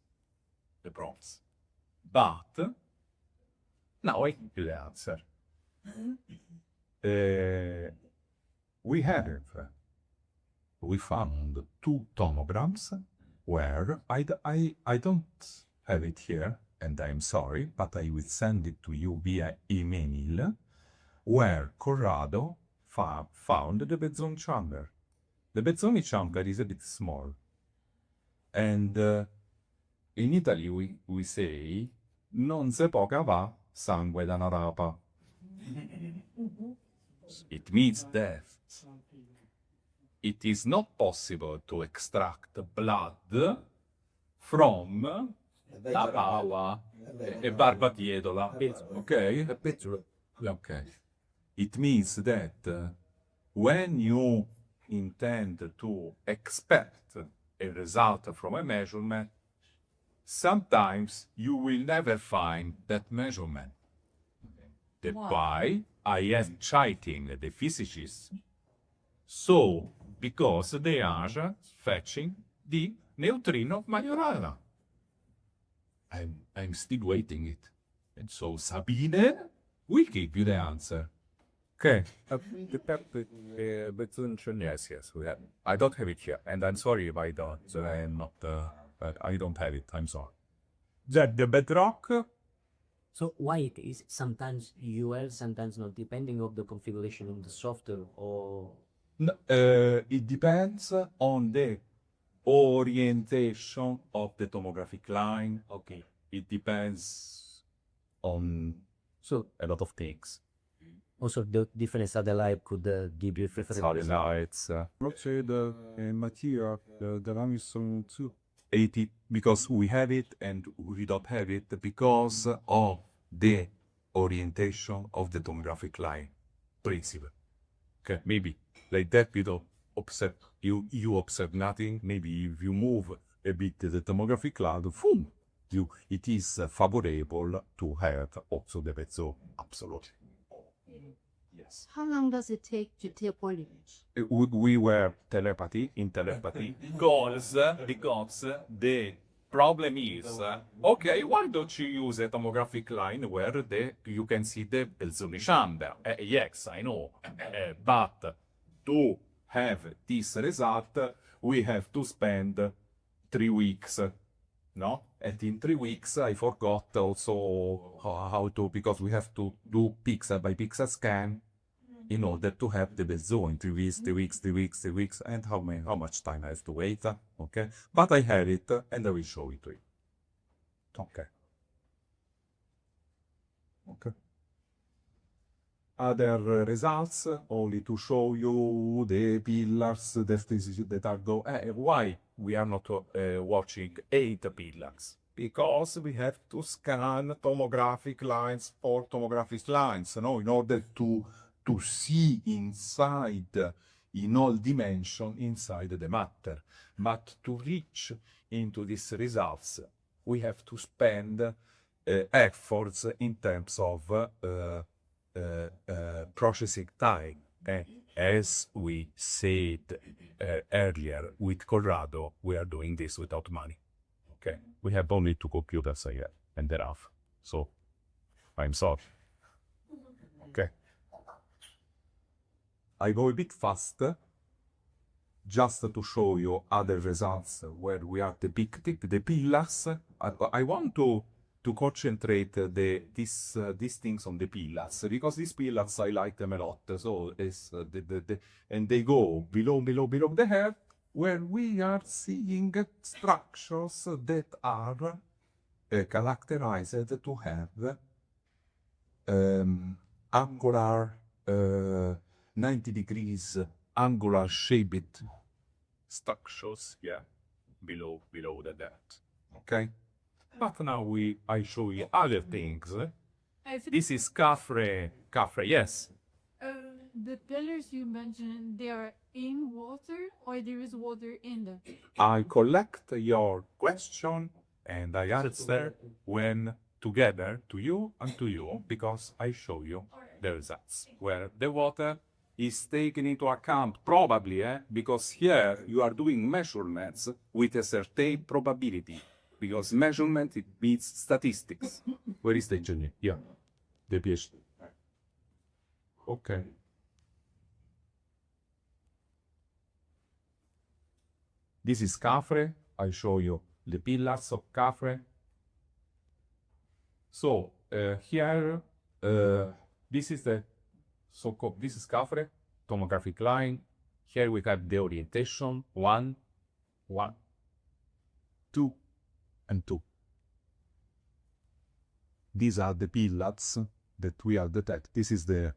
the prompts. But now I give you the answer. We found 2 tomograms where I don't have it here, and I'm sorry, but I will send it to you via email, where Corrado found the Bezzoni chamber. The Bezzoni chamber is a bit small. And in Italy we say, non se può cavare sangue da una rapa. It means that it is not possible to extract blood from la pava e barbatietola. Okay? Okay. It means that when you intend to expect a result from a measurement, sometimes you will never find that measurement. That's why I am citing the physicists. So, because they are fetching the neutrino Majorana. I'm still waiting it. And so, Sabine will give you the answer. Okay. Yes, we have. I don't have it here, and I'm sorry if I don't. I am not. I don't have it. I'm sorry. The bedrock. So why it is sometimes UL, sometimes not, depending of the configuration of the software or It depends on the orientation of the tomographic line. okay. It depends on So a lot of things. also the different satellite could give you different Satellites, Say the material, the limestone too. 80, because we have it and we don't have it because of the orientation of the tomographic line principle. Okay, maybe like that you don't observe, you observe nothing. Maybe if you move a bit the tomographic cloud, boom, it is favorable to have also the pezzo absolutely. Yes. How long does it take to take one image? We were in telepathy because the problem is okay, why don't you use a tomographic line where you can see the zone chamber? Yes, I know, but to have this result we have to spend 3 weeks. No, and in 3 weeks I forgot also how to, because we have to do pixel by pixel scan in order to have the best zone. 3 weeks, 3 weeks, and how much time I have to wait. Okay, but I have it and I will show it to you. Okay. Okay. Other results, only to show you the pillars that are go. Why we are not watching 8 pillars? Because we have to scan tomographic lines or tomographic lines, no, in order to see inside, in all dimension, inside the matter. But to reach into these results, we have to spend efforts in terms of processing time. As we said earlier with Corrado, we are doing this without money. Okay, we have only 2 computers here and a half. So I'm sorry. Okay, I go a bit faster just to show you other results where we are the pillars. I want to concentrate these things on the pillars, because these pillars I like them a lot. So it's and they go below the head, where we are seeing structures that are characterized to have angular 90 degrees angular shaped structures, yeah, below the depth. Okay, but now I show you other things. This is Khafre, yes. The pillars you mentioned, they are in water or there is water in them? I collect your question and I answer when together to you and to you, because I show you the results where the water is taken into account, probably, because here you are doing measurements with a certain probability, because measurement, it means statistics. Where is the engineer? Yeah, the PhD. Okay. This is Khafre. I show you the pillars of Khafre. So here, this is the so-called, this is Khafre, tomographic line. Here we have the orientation, 1, 2, and 2. These are the pillars that we are detecting. This is the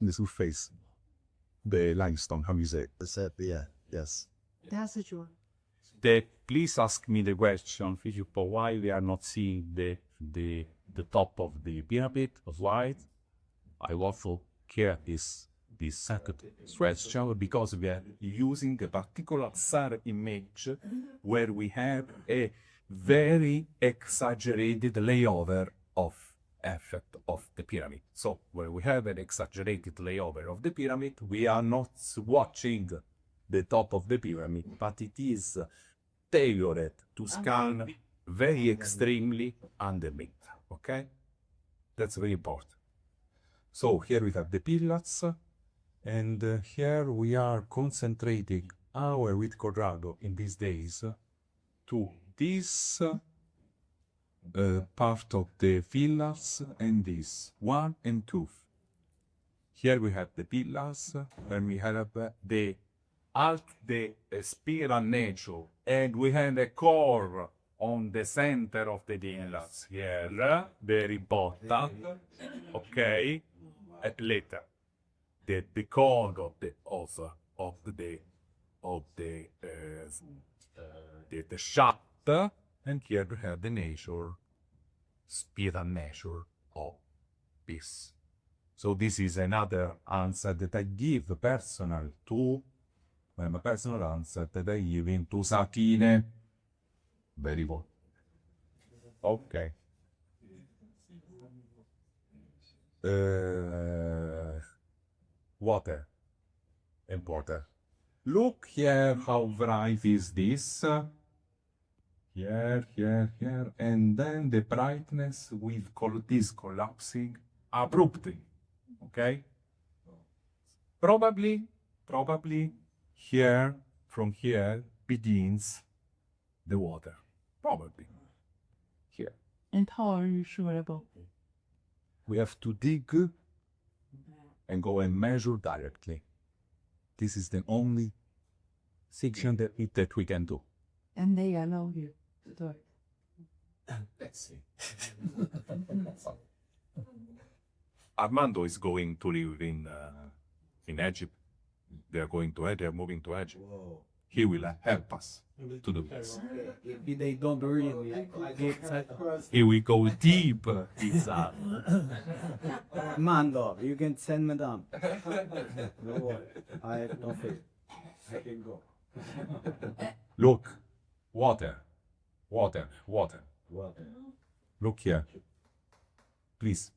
surface, the limestone, how you say it? Yeah, yes. That's the one. Please ask me the question, Filippo, why we are not seeing the top of the pyramid of light. I also care this this second question because we are using a particular SAR image where we have a very exaggerated layover of effect of the pyramid. So when we have an exaggerated layover of the pyramid, we are not watching the top of the pyramid, but it is tailored to scan very extremely underneath. Okay? That's very important. So here we have the pillars, and here we are concentrating our width quadrado in these days to this part of the pillars and this 1 and 2. Here we have the pillars, and we have the spiral nature, and we have a core on the center of the pillars here, very important. Okay, and later the core of the shaft, and here we have the nature, spiral nature of this. So this is another answer that I give personal to, a personal answer that I give into Sakine. Very good. Okay. Water and water. Look here how bright is this. Here, and then the brightness with this collapsing abruptly. Okay? Probably here, from here, begins the water. Probably. Here. And how are you sure about it? We have to dig and go and measure directly. This is the only section that we can do. And they allow you to do it. Let's see. Armando is going to live in Egypt. They are going to Egypt. They are moving to Egypt. Whoa. He will help us to do this. If they don't really He will go deep inside. Armando, you can send me down. No worry. I don't feel. I can go. Look, water. Water. Look here. Please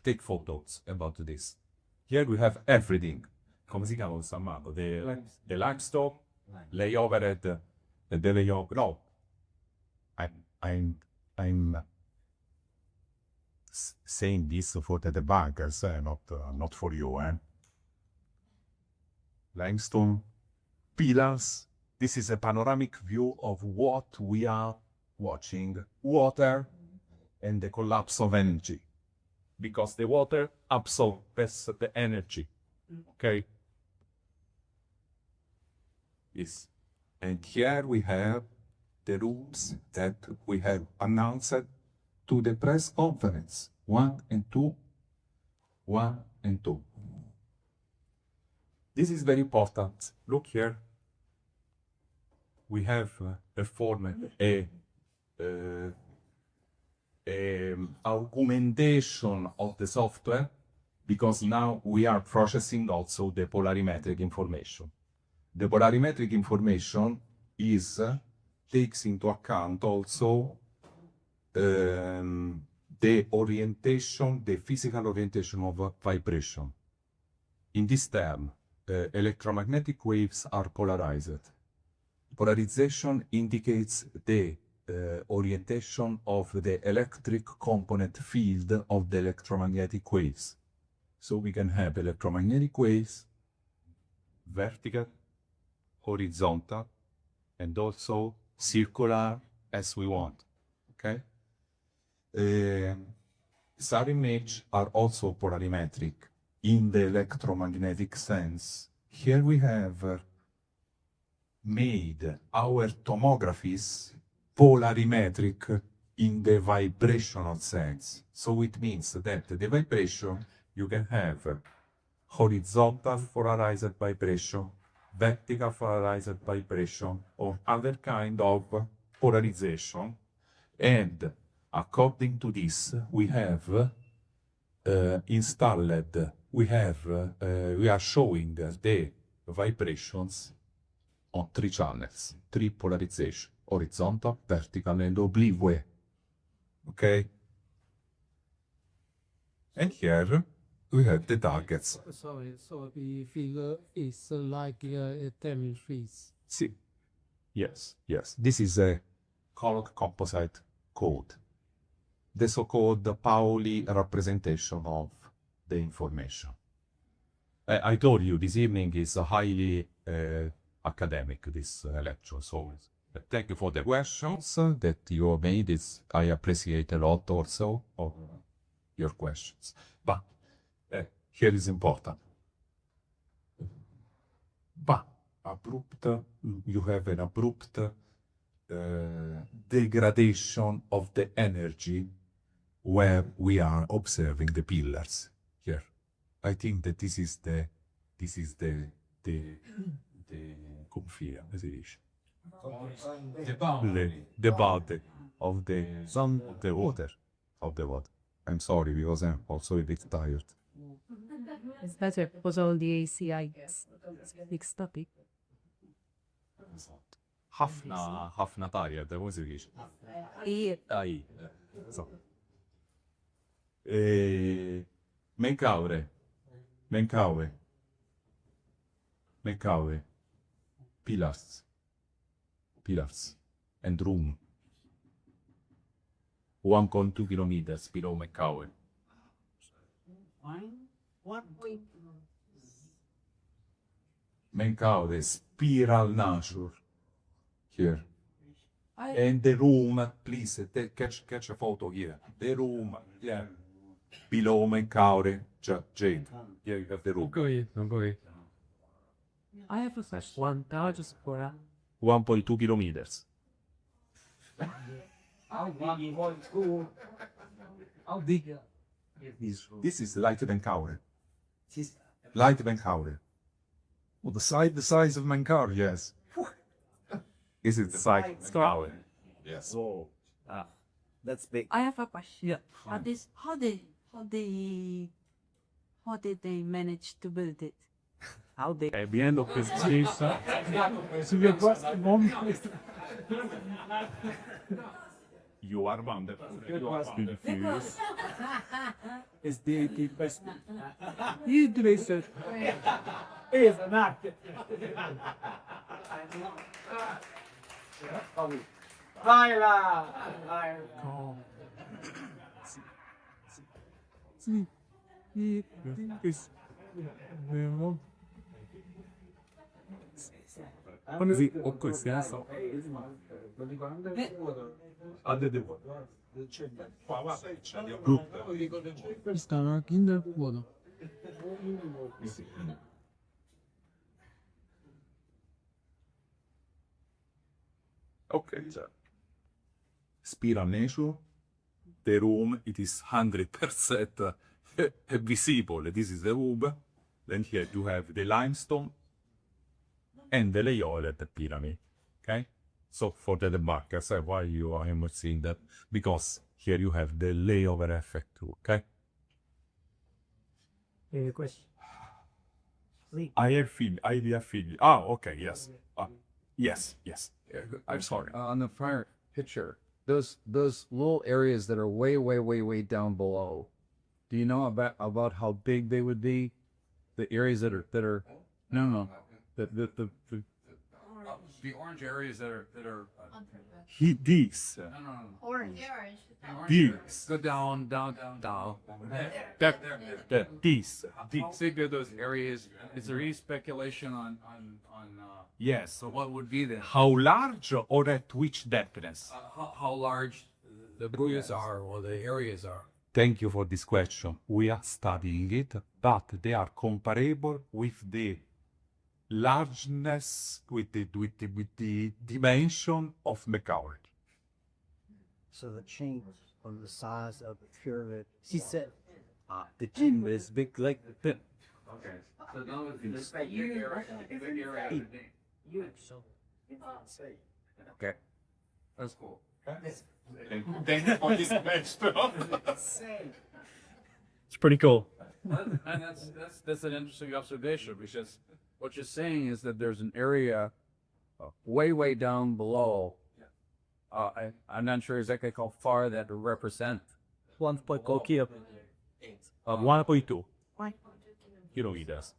take photos about this. Here we have everything. Come si chiama questo Armando? The limestone, layover and the layover. No, I'm saying this for the debunkers, not for you. Limestone, pillars. This is a panoramic view of what we are watching. Water and the collapse of energy. Because the water absorbs the energy. Okay? Yes. And here we have the rooms that we have announced to the press conference. 1 and 2. 1 and 2. This is very important. Look here. We have performed a augmentation of the software because now we are processing also the polarimetric information. The polarimetric information takes into account also the orientation, the physical orientation of vibration. In this term, electromagnetic waves are polarized. Polarization indicates the orientation of the electric component field of the electromagnetic waves. So we can have electromagnetic waves, vertical, horizontal, and also circular as we want. Okay? SAR images are also polarimetric in the electromagnetic sense. Here we have made our tomographies polarimetric in the vibrational sense. So it means that the vibration, you can have horizontal polarized vibration, vertical polarized vibration, or other kind of polarization. And according to this, we have installed we are showing the vibrations on 3 channels, 3 polarization, horizontal, vertical, and oblique. Okay? And here we have the targets. Sorry, so the figure is like a thermal freeze. See. Yes, yes. This is a color composite code. The so-called Pauli representation of the information. I told you this evening is highly academic, this lecture. So thank you for the questions that you made. I appreciate a lot also of your questions. But here is important. But you have an abrupt degradation of the energy where we are observing the pillars here. I think that this is the confine, as it is. The boundary of the water. I'm sorry because I'm also a bit tired. It's better because all the AC, I guess. It's a big topic. ħafna tajjeb, da mużi biex. So. Menkaure. Pillars. And room. 1.2 kilometers below Macau. Macau, spiral nature. Here. And the room, please catch a photo here. The room, yeah. Below Macau, Jade. Here you have the room. I have a question. 1.2 kilometers. How big? This is lighter than Kaure. Lighter than Kaure. Well, the size of Menkaure. Yes. This is the size of Kaure. Yes. That's big. I have a question. Yeah. How did they manage to build it? How they? At the end of this case, so your question, You are wonderful. You are confused. Is the best. You do it. Is an act. Laila. Stanno in the water. Okay. Spiral nature. The room, it is 100% visible. This is the room. Then here you have the limestone and the layover at the pyramid. Okay? So for the demarkers, why I am seeing that? Because here you have the layover effect too. Okay? Question. I have feeling. Oh, okay, yes. Yes. I'm sorry. On the prior picture, those little areas that are way down below, do you know about how big they would be? The areas that are no the orange areas that are These. Orange. These. go down. These. Think of those areas. Is there any speculation on Yes. so what would be the How large or at which depthness? how large the buoys are or the areas are? Thank you for this question. We are studying it, but they are comparable with the largeness, with the dimension of Macau. So the change on the size of the pyramid. She said, The change is big like the. Okay. So now it's the big area. Okay. That's cool. Thank you for this question. It's pretty cool. And that's an interesting observation, because what you're saying is that there's an area way down below. I'm not sure exactly how far that represent. 1.0 kilo. 1.2 kilometers.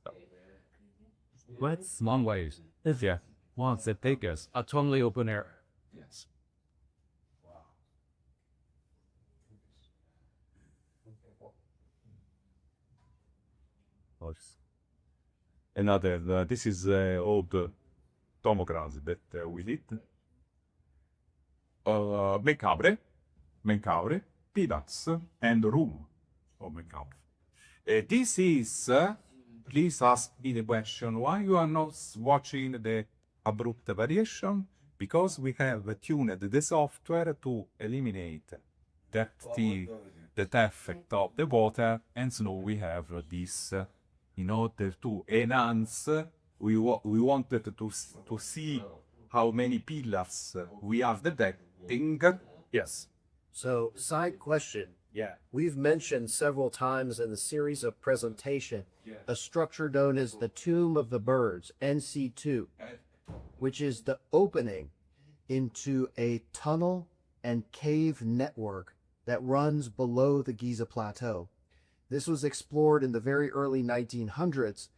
What? Long ways. Yeah. Once they take us. A totally open area. Yes. Another, this is old tomograms that we did. Macabre, peanuts, and room of Macabre. This is, please ask me the question, why you are not watching the abrupt variation? Because we have tuned the software to eliminate that effect of the water, and so we have this in order to enhance. We wanted to see how many pillars we are detecting. Yes. So, side question. Yeah. We've mentioned several times in the series of presentation a structure known as the Tomb of the Birds, NC2, which is the opening into a tunnel and cave network that runs below the Giza Plateau. This was explored in the very early 1900s,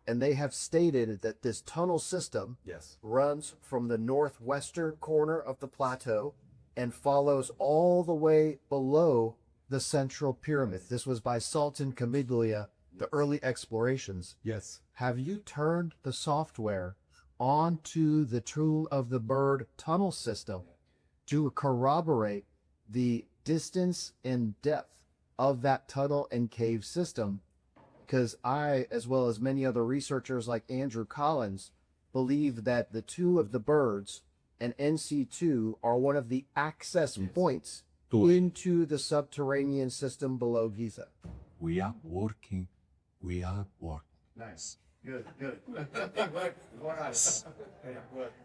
and they have stated that this tunnel system runs from the northwestern corner of the plateau and follows all the way below the central pyramid. This was by Sultan Camiglia, the early explorations. Yes. Have you turned the software onto the Tomb of the Bird tunnel system to corroborate the distance and depth of that tunnel and cave system? Because I, as well as many other researchers like Andrew Collins, believe that the Tomb of the Birds and NC2 are one of the access points into the subterranean system below Giza. We are working. Nice. Good.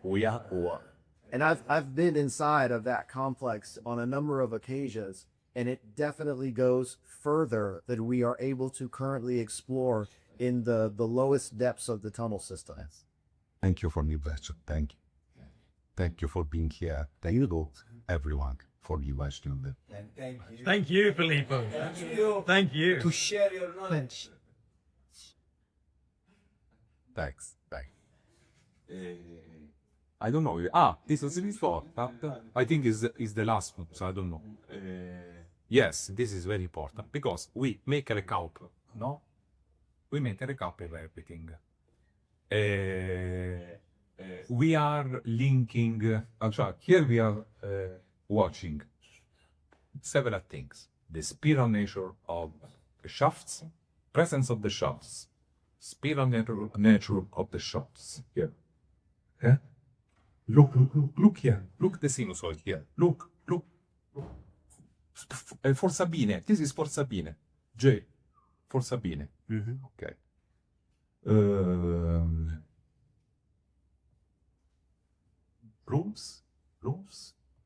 We are working. And I've been inside of that complex on a number of occasions, and it definitely goes further than we are able to currently explore in the lowest depths of the tunnel system. Thank you for the invitation. Thank you. Thank you for being here. Thank you, everyone, for the invitation. Thank you, Filippo. Thank you. To share your knowledge. Thanks. I don't know. This is important. I think is the last one, so I don't know. Yes, this is very important because we make a recap, no? We make a recap of everything. We are linking, here we are watching several things. The spiral nature of the shafts, presence of the shafts, spiral nature of the shafts. Here. Yeah? Look here. Look the sinusoid here. Look. For Sabine. This is for Sabine. J. For Sabine. Okay. Rooms.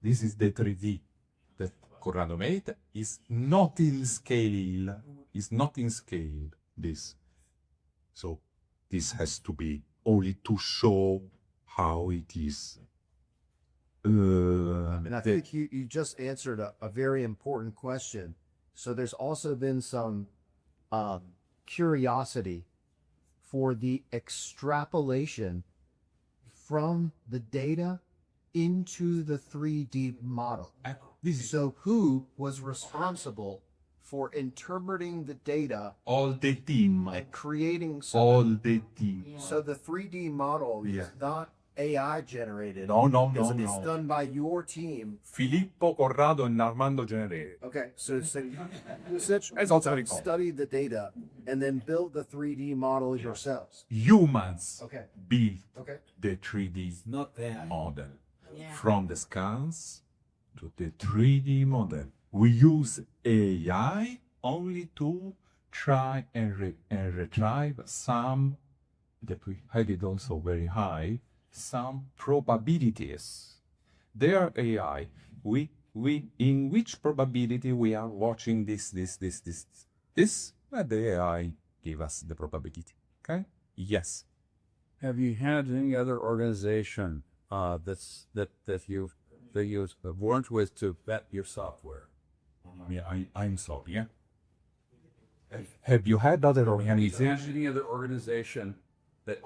This is the 3D that Corrado made. Is not in scale. This. So this has to be only to show how it is. And I think you just answered a very important question. So there's also been some curiosity for the extrapolation from the data into the 3D model. So who was responsible for interpreting the data? All the team. And creating All the team. So the 3D model is not AI generated. No. It's done by your team. Filippo, Corrado, and Armando generated. Okay, so you studied the data and then build the 3D model yourselves. Humans Okay. build Okay. the 3D Not there. model. From the scans to the 3D model. We use AI only to try and retrieve some, that we had it also very high, some probabilities. Their AI, we in which probability we are watching this But the AI gave us the probability. Okay? Yes. Have you had any other organization that you've worked with to vet your software? Yeah, I'm sorry. Yeah. Have you had other organizations? Any other organization that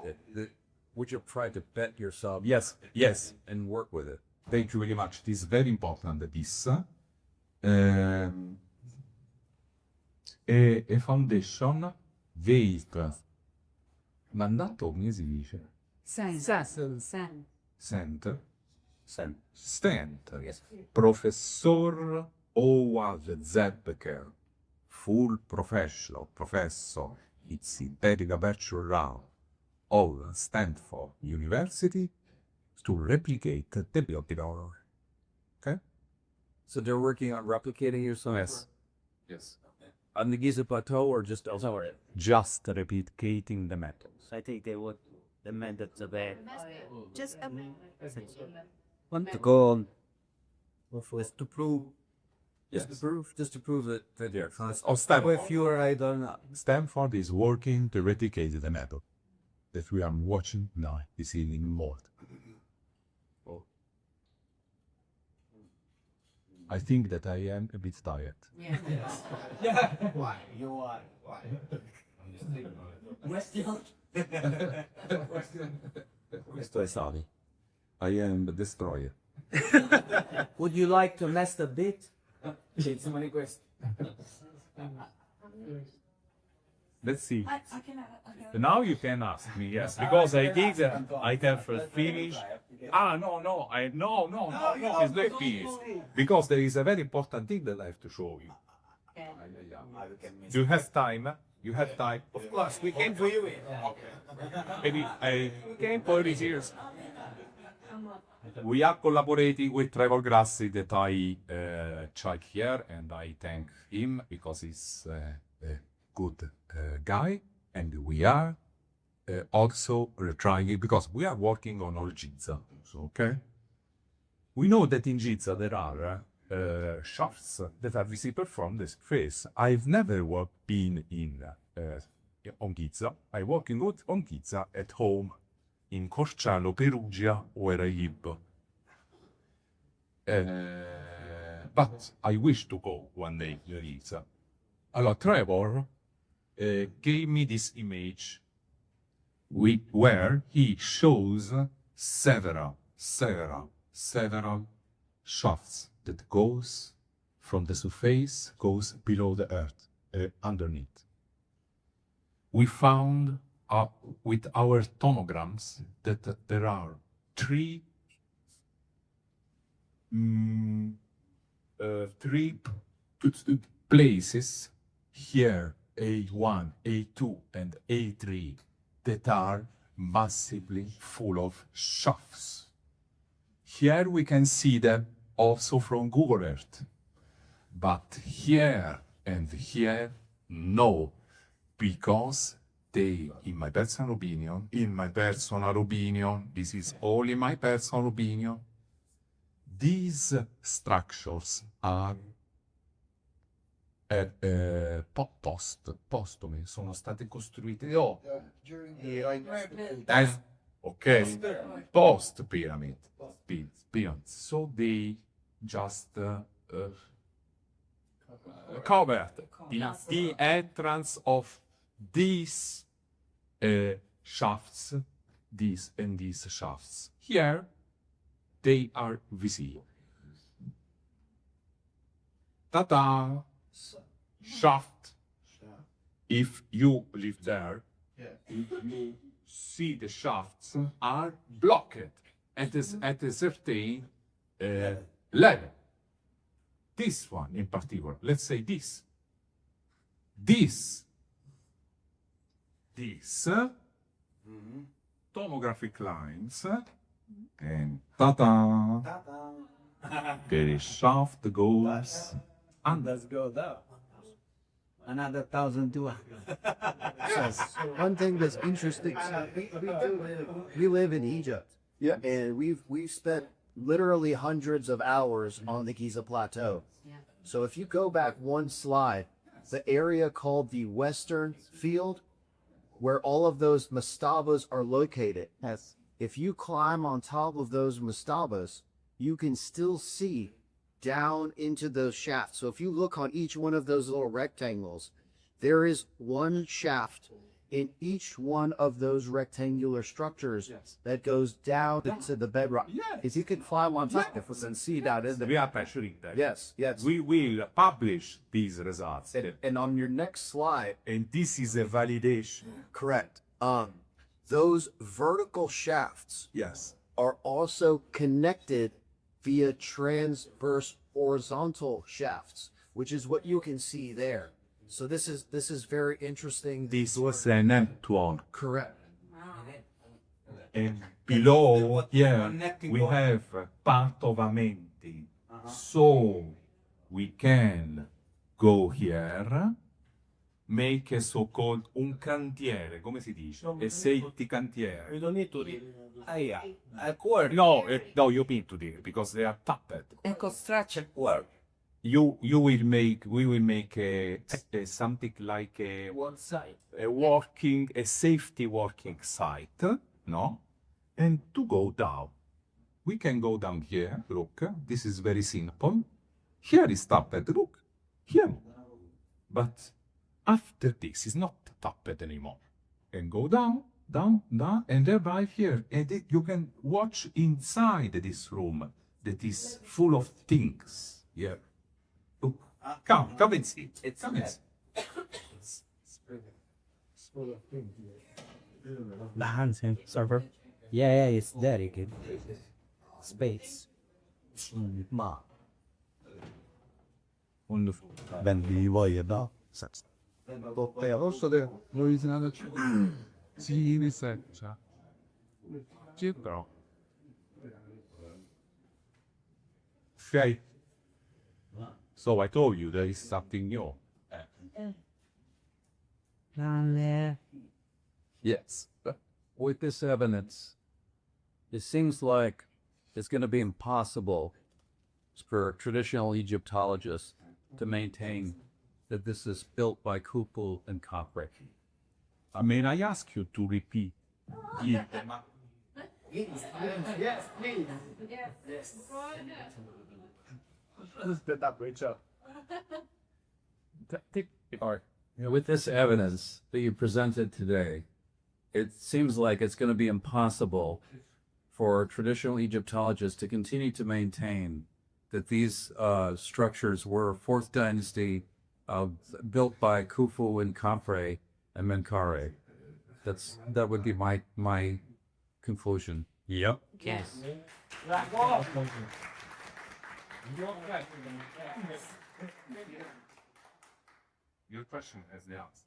which have tried to vet your software? Yes. Yes. And work with it. Thank you very much. It is very important. This. A foundation vehicle. Mandato, come si dice? Center. Yes. Professor Howard Zebker, full professor, it's synthetic aperture round of Stanford University to replicate the Biondi. Okay? So they're working on replicating your software? Yes. Yes. On the Giza Plateau or just elsewhere? Just replicating the method. I think they would the methods of it. Just Want to go on Just to prove. Yes. Just to prove that they're. Oh, Stanford. If you or I don't know. Stanford is working to replicate the method that we are watching now. This is in Malta. I think that I am a bit tired. Why? You are. Questo è Sani. I am the destroyer. Would you like to rest a bit? Let's see. Now you can ask me, yes, because I did. I have finished. No, it's not finished. Because there is a very important thing that I have to show you. Do you have time? You have time? Of course, we came for you. Maybe I came for these years. We are collaborating with Trevor Grassi that I check here, and I thank him because he's a good guy, and we are also trying because we are working on all Giza. So, okay, we know that in Giza there are shafts that are visible from the surface. I've never been on Giza. I working on Giza at home in Corciano, Perugia, where I live. But I wish to go one day to Giza. Allora, Trevor gave me this image where he shows several shafts that goes from the surface, goes below the earth, underneath. We found with our tomograms that there are three places here, A1, A2, and A3, that are massively full of shafts. Here we can see them also from Google Earth, but here and here, no, because they, in my personal opinion, this is only my personal opinion, these structures are postumi, sono state costruite post pyramid. So they just covered the entrance of these shafts, these shafts. Here they are visible. Ta-da! Shaft. If you live there, you see the shafts are blocked at a certain level. This one in particular, let's say this. Tomographic lines, and ta-da! The shaft goes under. Let's go there. Another 1,200. One thing that's interesting, we live in Egypt. Yeah. And we've spent literally hundreds of hours on the Giza Plateau. Yeah. So if you go back one slide, the area called the Western Field, where all of those mastabas are located. Yes. If you climb on top of those mastabas, you can still see down into those shafts. So if you look on each one of those little rectangles, there is one shaft in each one of those rectangular structures that goes down into the bedrock. If you can climb on top of it and see that in We are measuring that. Yes, yes. We will publish these results. And on your next slide, And this is a validation. correct. Those vertical shafts Yes. are also connected via transverse horizontal shafts, which is what you can see there. So this is very interesting. This was an M12. Correct. And below here we have part of Amenti. So we can go here, make a so-called un cantiere, come si dice? A safety cantiere. You don't need to read. No, no, you need to do it because they are tapped. Construction work. We will make a something like One side. a safety working site, no? And to go down, we can go down here. Look, this is very simple. Here is tapped. Look, here. But after this is not tapped anymore. And go down, down, down, and arrive here. And you can watch inside this room that is full of things. Yeah. Look, come and see. Come and see. The handheld server. Yeah, it's dedicated. Space. Ma. Wonderful. Ben bir var da. Louisiana G research. Però. Okay. So I told you there is something new. Yes. With this evidence, it seems like it's going to be impossible for traditional Egyptologists to maintain that this is built by Khufu and Khafre. May I ask you to repeat? Yes, please. With this evidence that you presented today, it seems like it's going to be impossible for traditional Egyptologists to continue to maintain that these structures were 4th dynasty built by Khufu and Khafre and Menkaure. That would be my conclusion. Yep. Yes. Your question has the answer.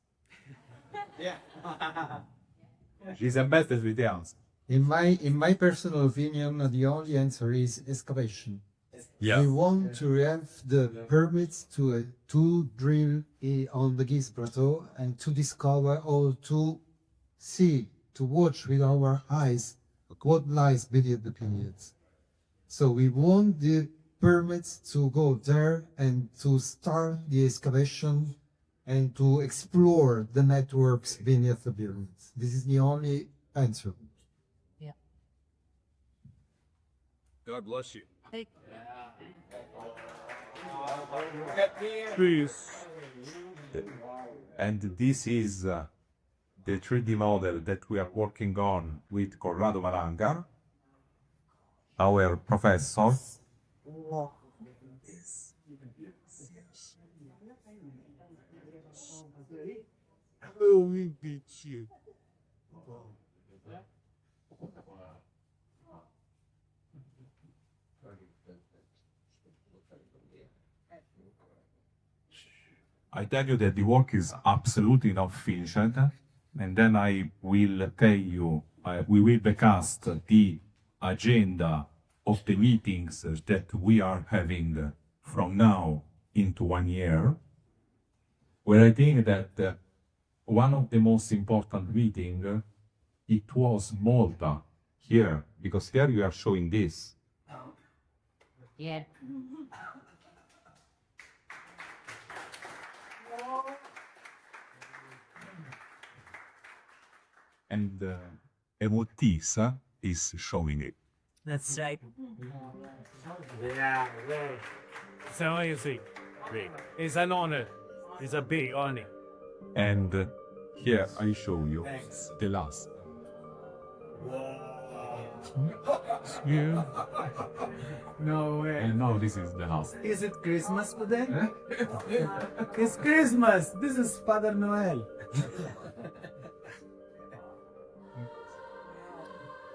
She's embedded with the answer. In my personal opinion, the only answer is excavation. Yeah. We want to have the permits to drill on the Giza Plateau and to discover or to see, to watch with our eyes what lies beneath the pyramids. So we want the permits to go there and to start the excavation and to explore the networks beneath the pyramids. This is the only answer. God bless you. And this is the 3D model that we are working on with Corrado Malanga, our professor. I tell you that the work is absolutely not finished, and then I will tell you, we will recast the agenda of the meetings that we are having from now into 1 year, where I think that one of the most important meeting, it was Malta, here, because here you are showing this. Yeah. And Emotisa is showing it. That's right. So you see, it's an honor. It's a big honor. And here I show you the last. Yeah. No way. And now this is the last. Is it Christmas today? It's Christmas. This is Father Noel.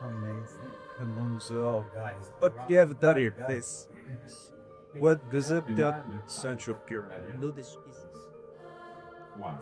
Amazing. So, but you have done here this. What is it? That central pyramid. Notice pieces. One.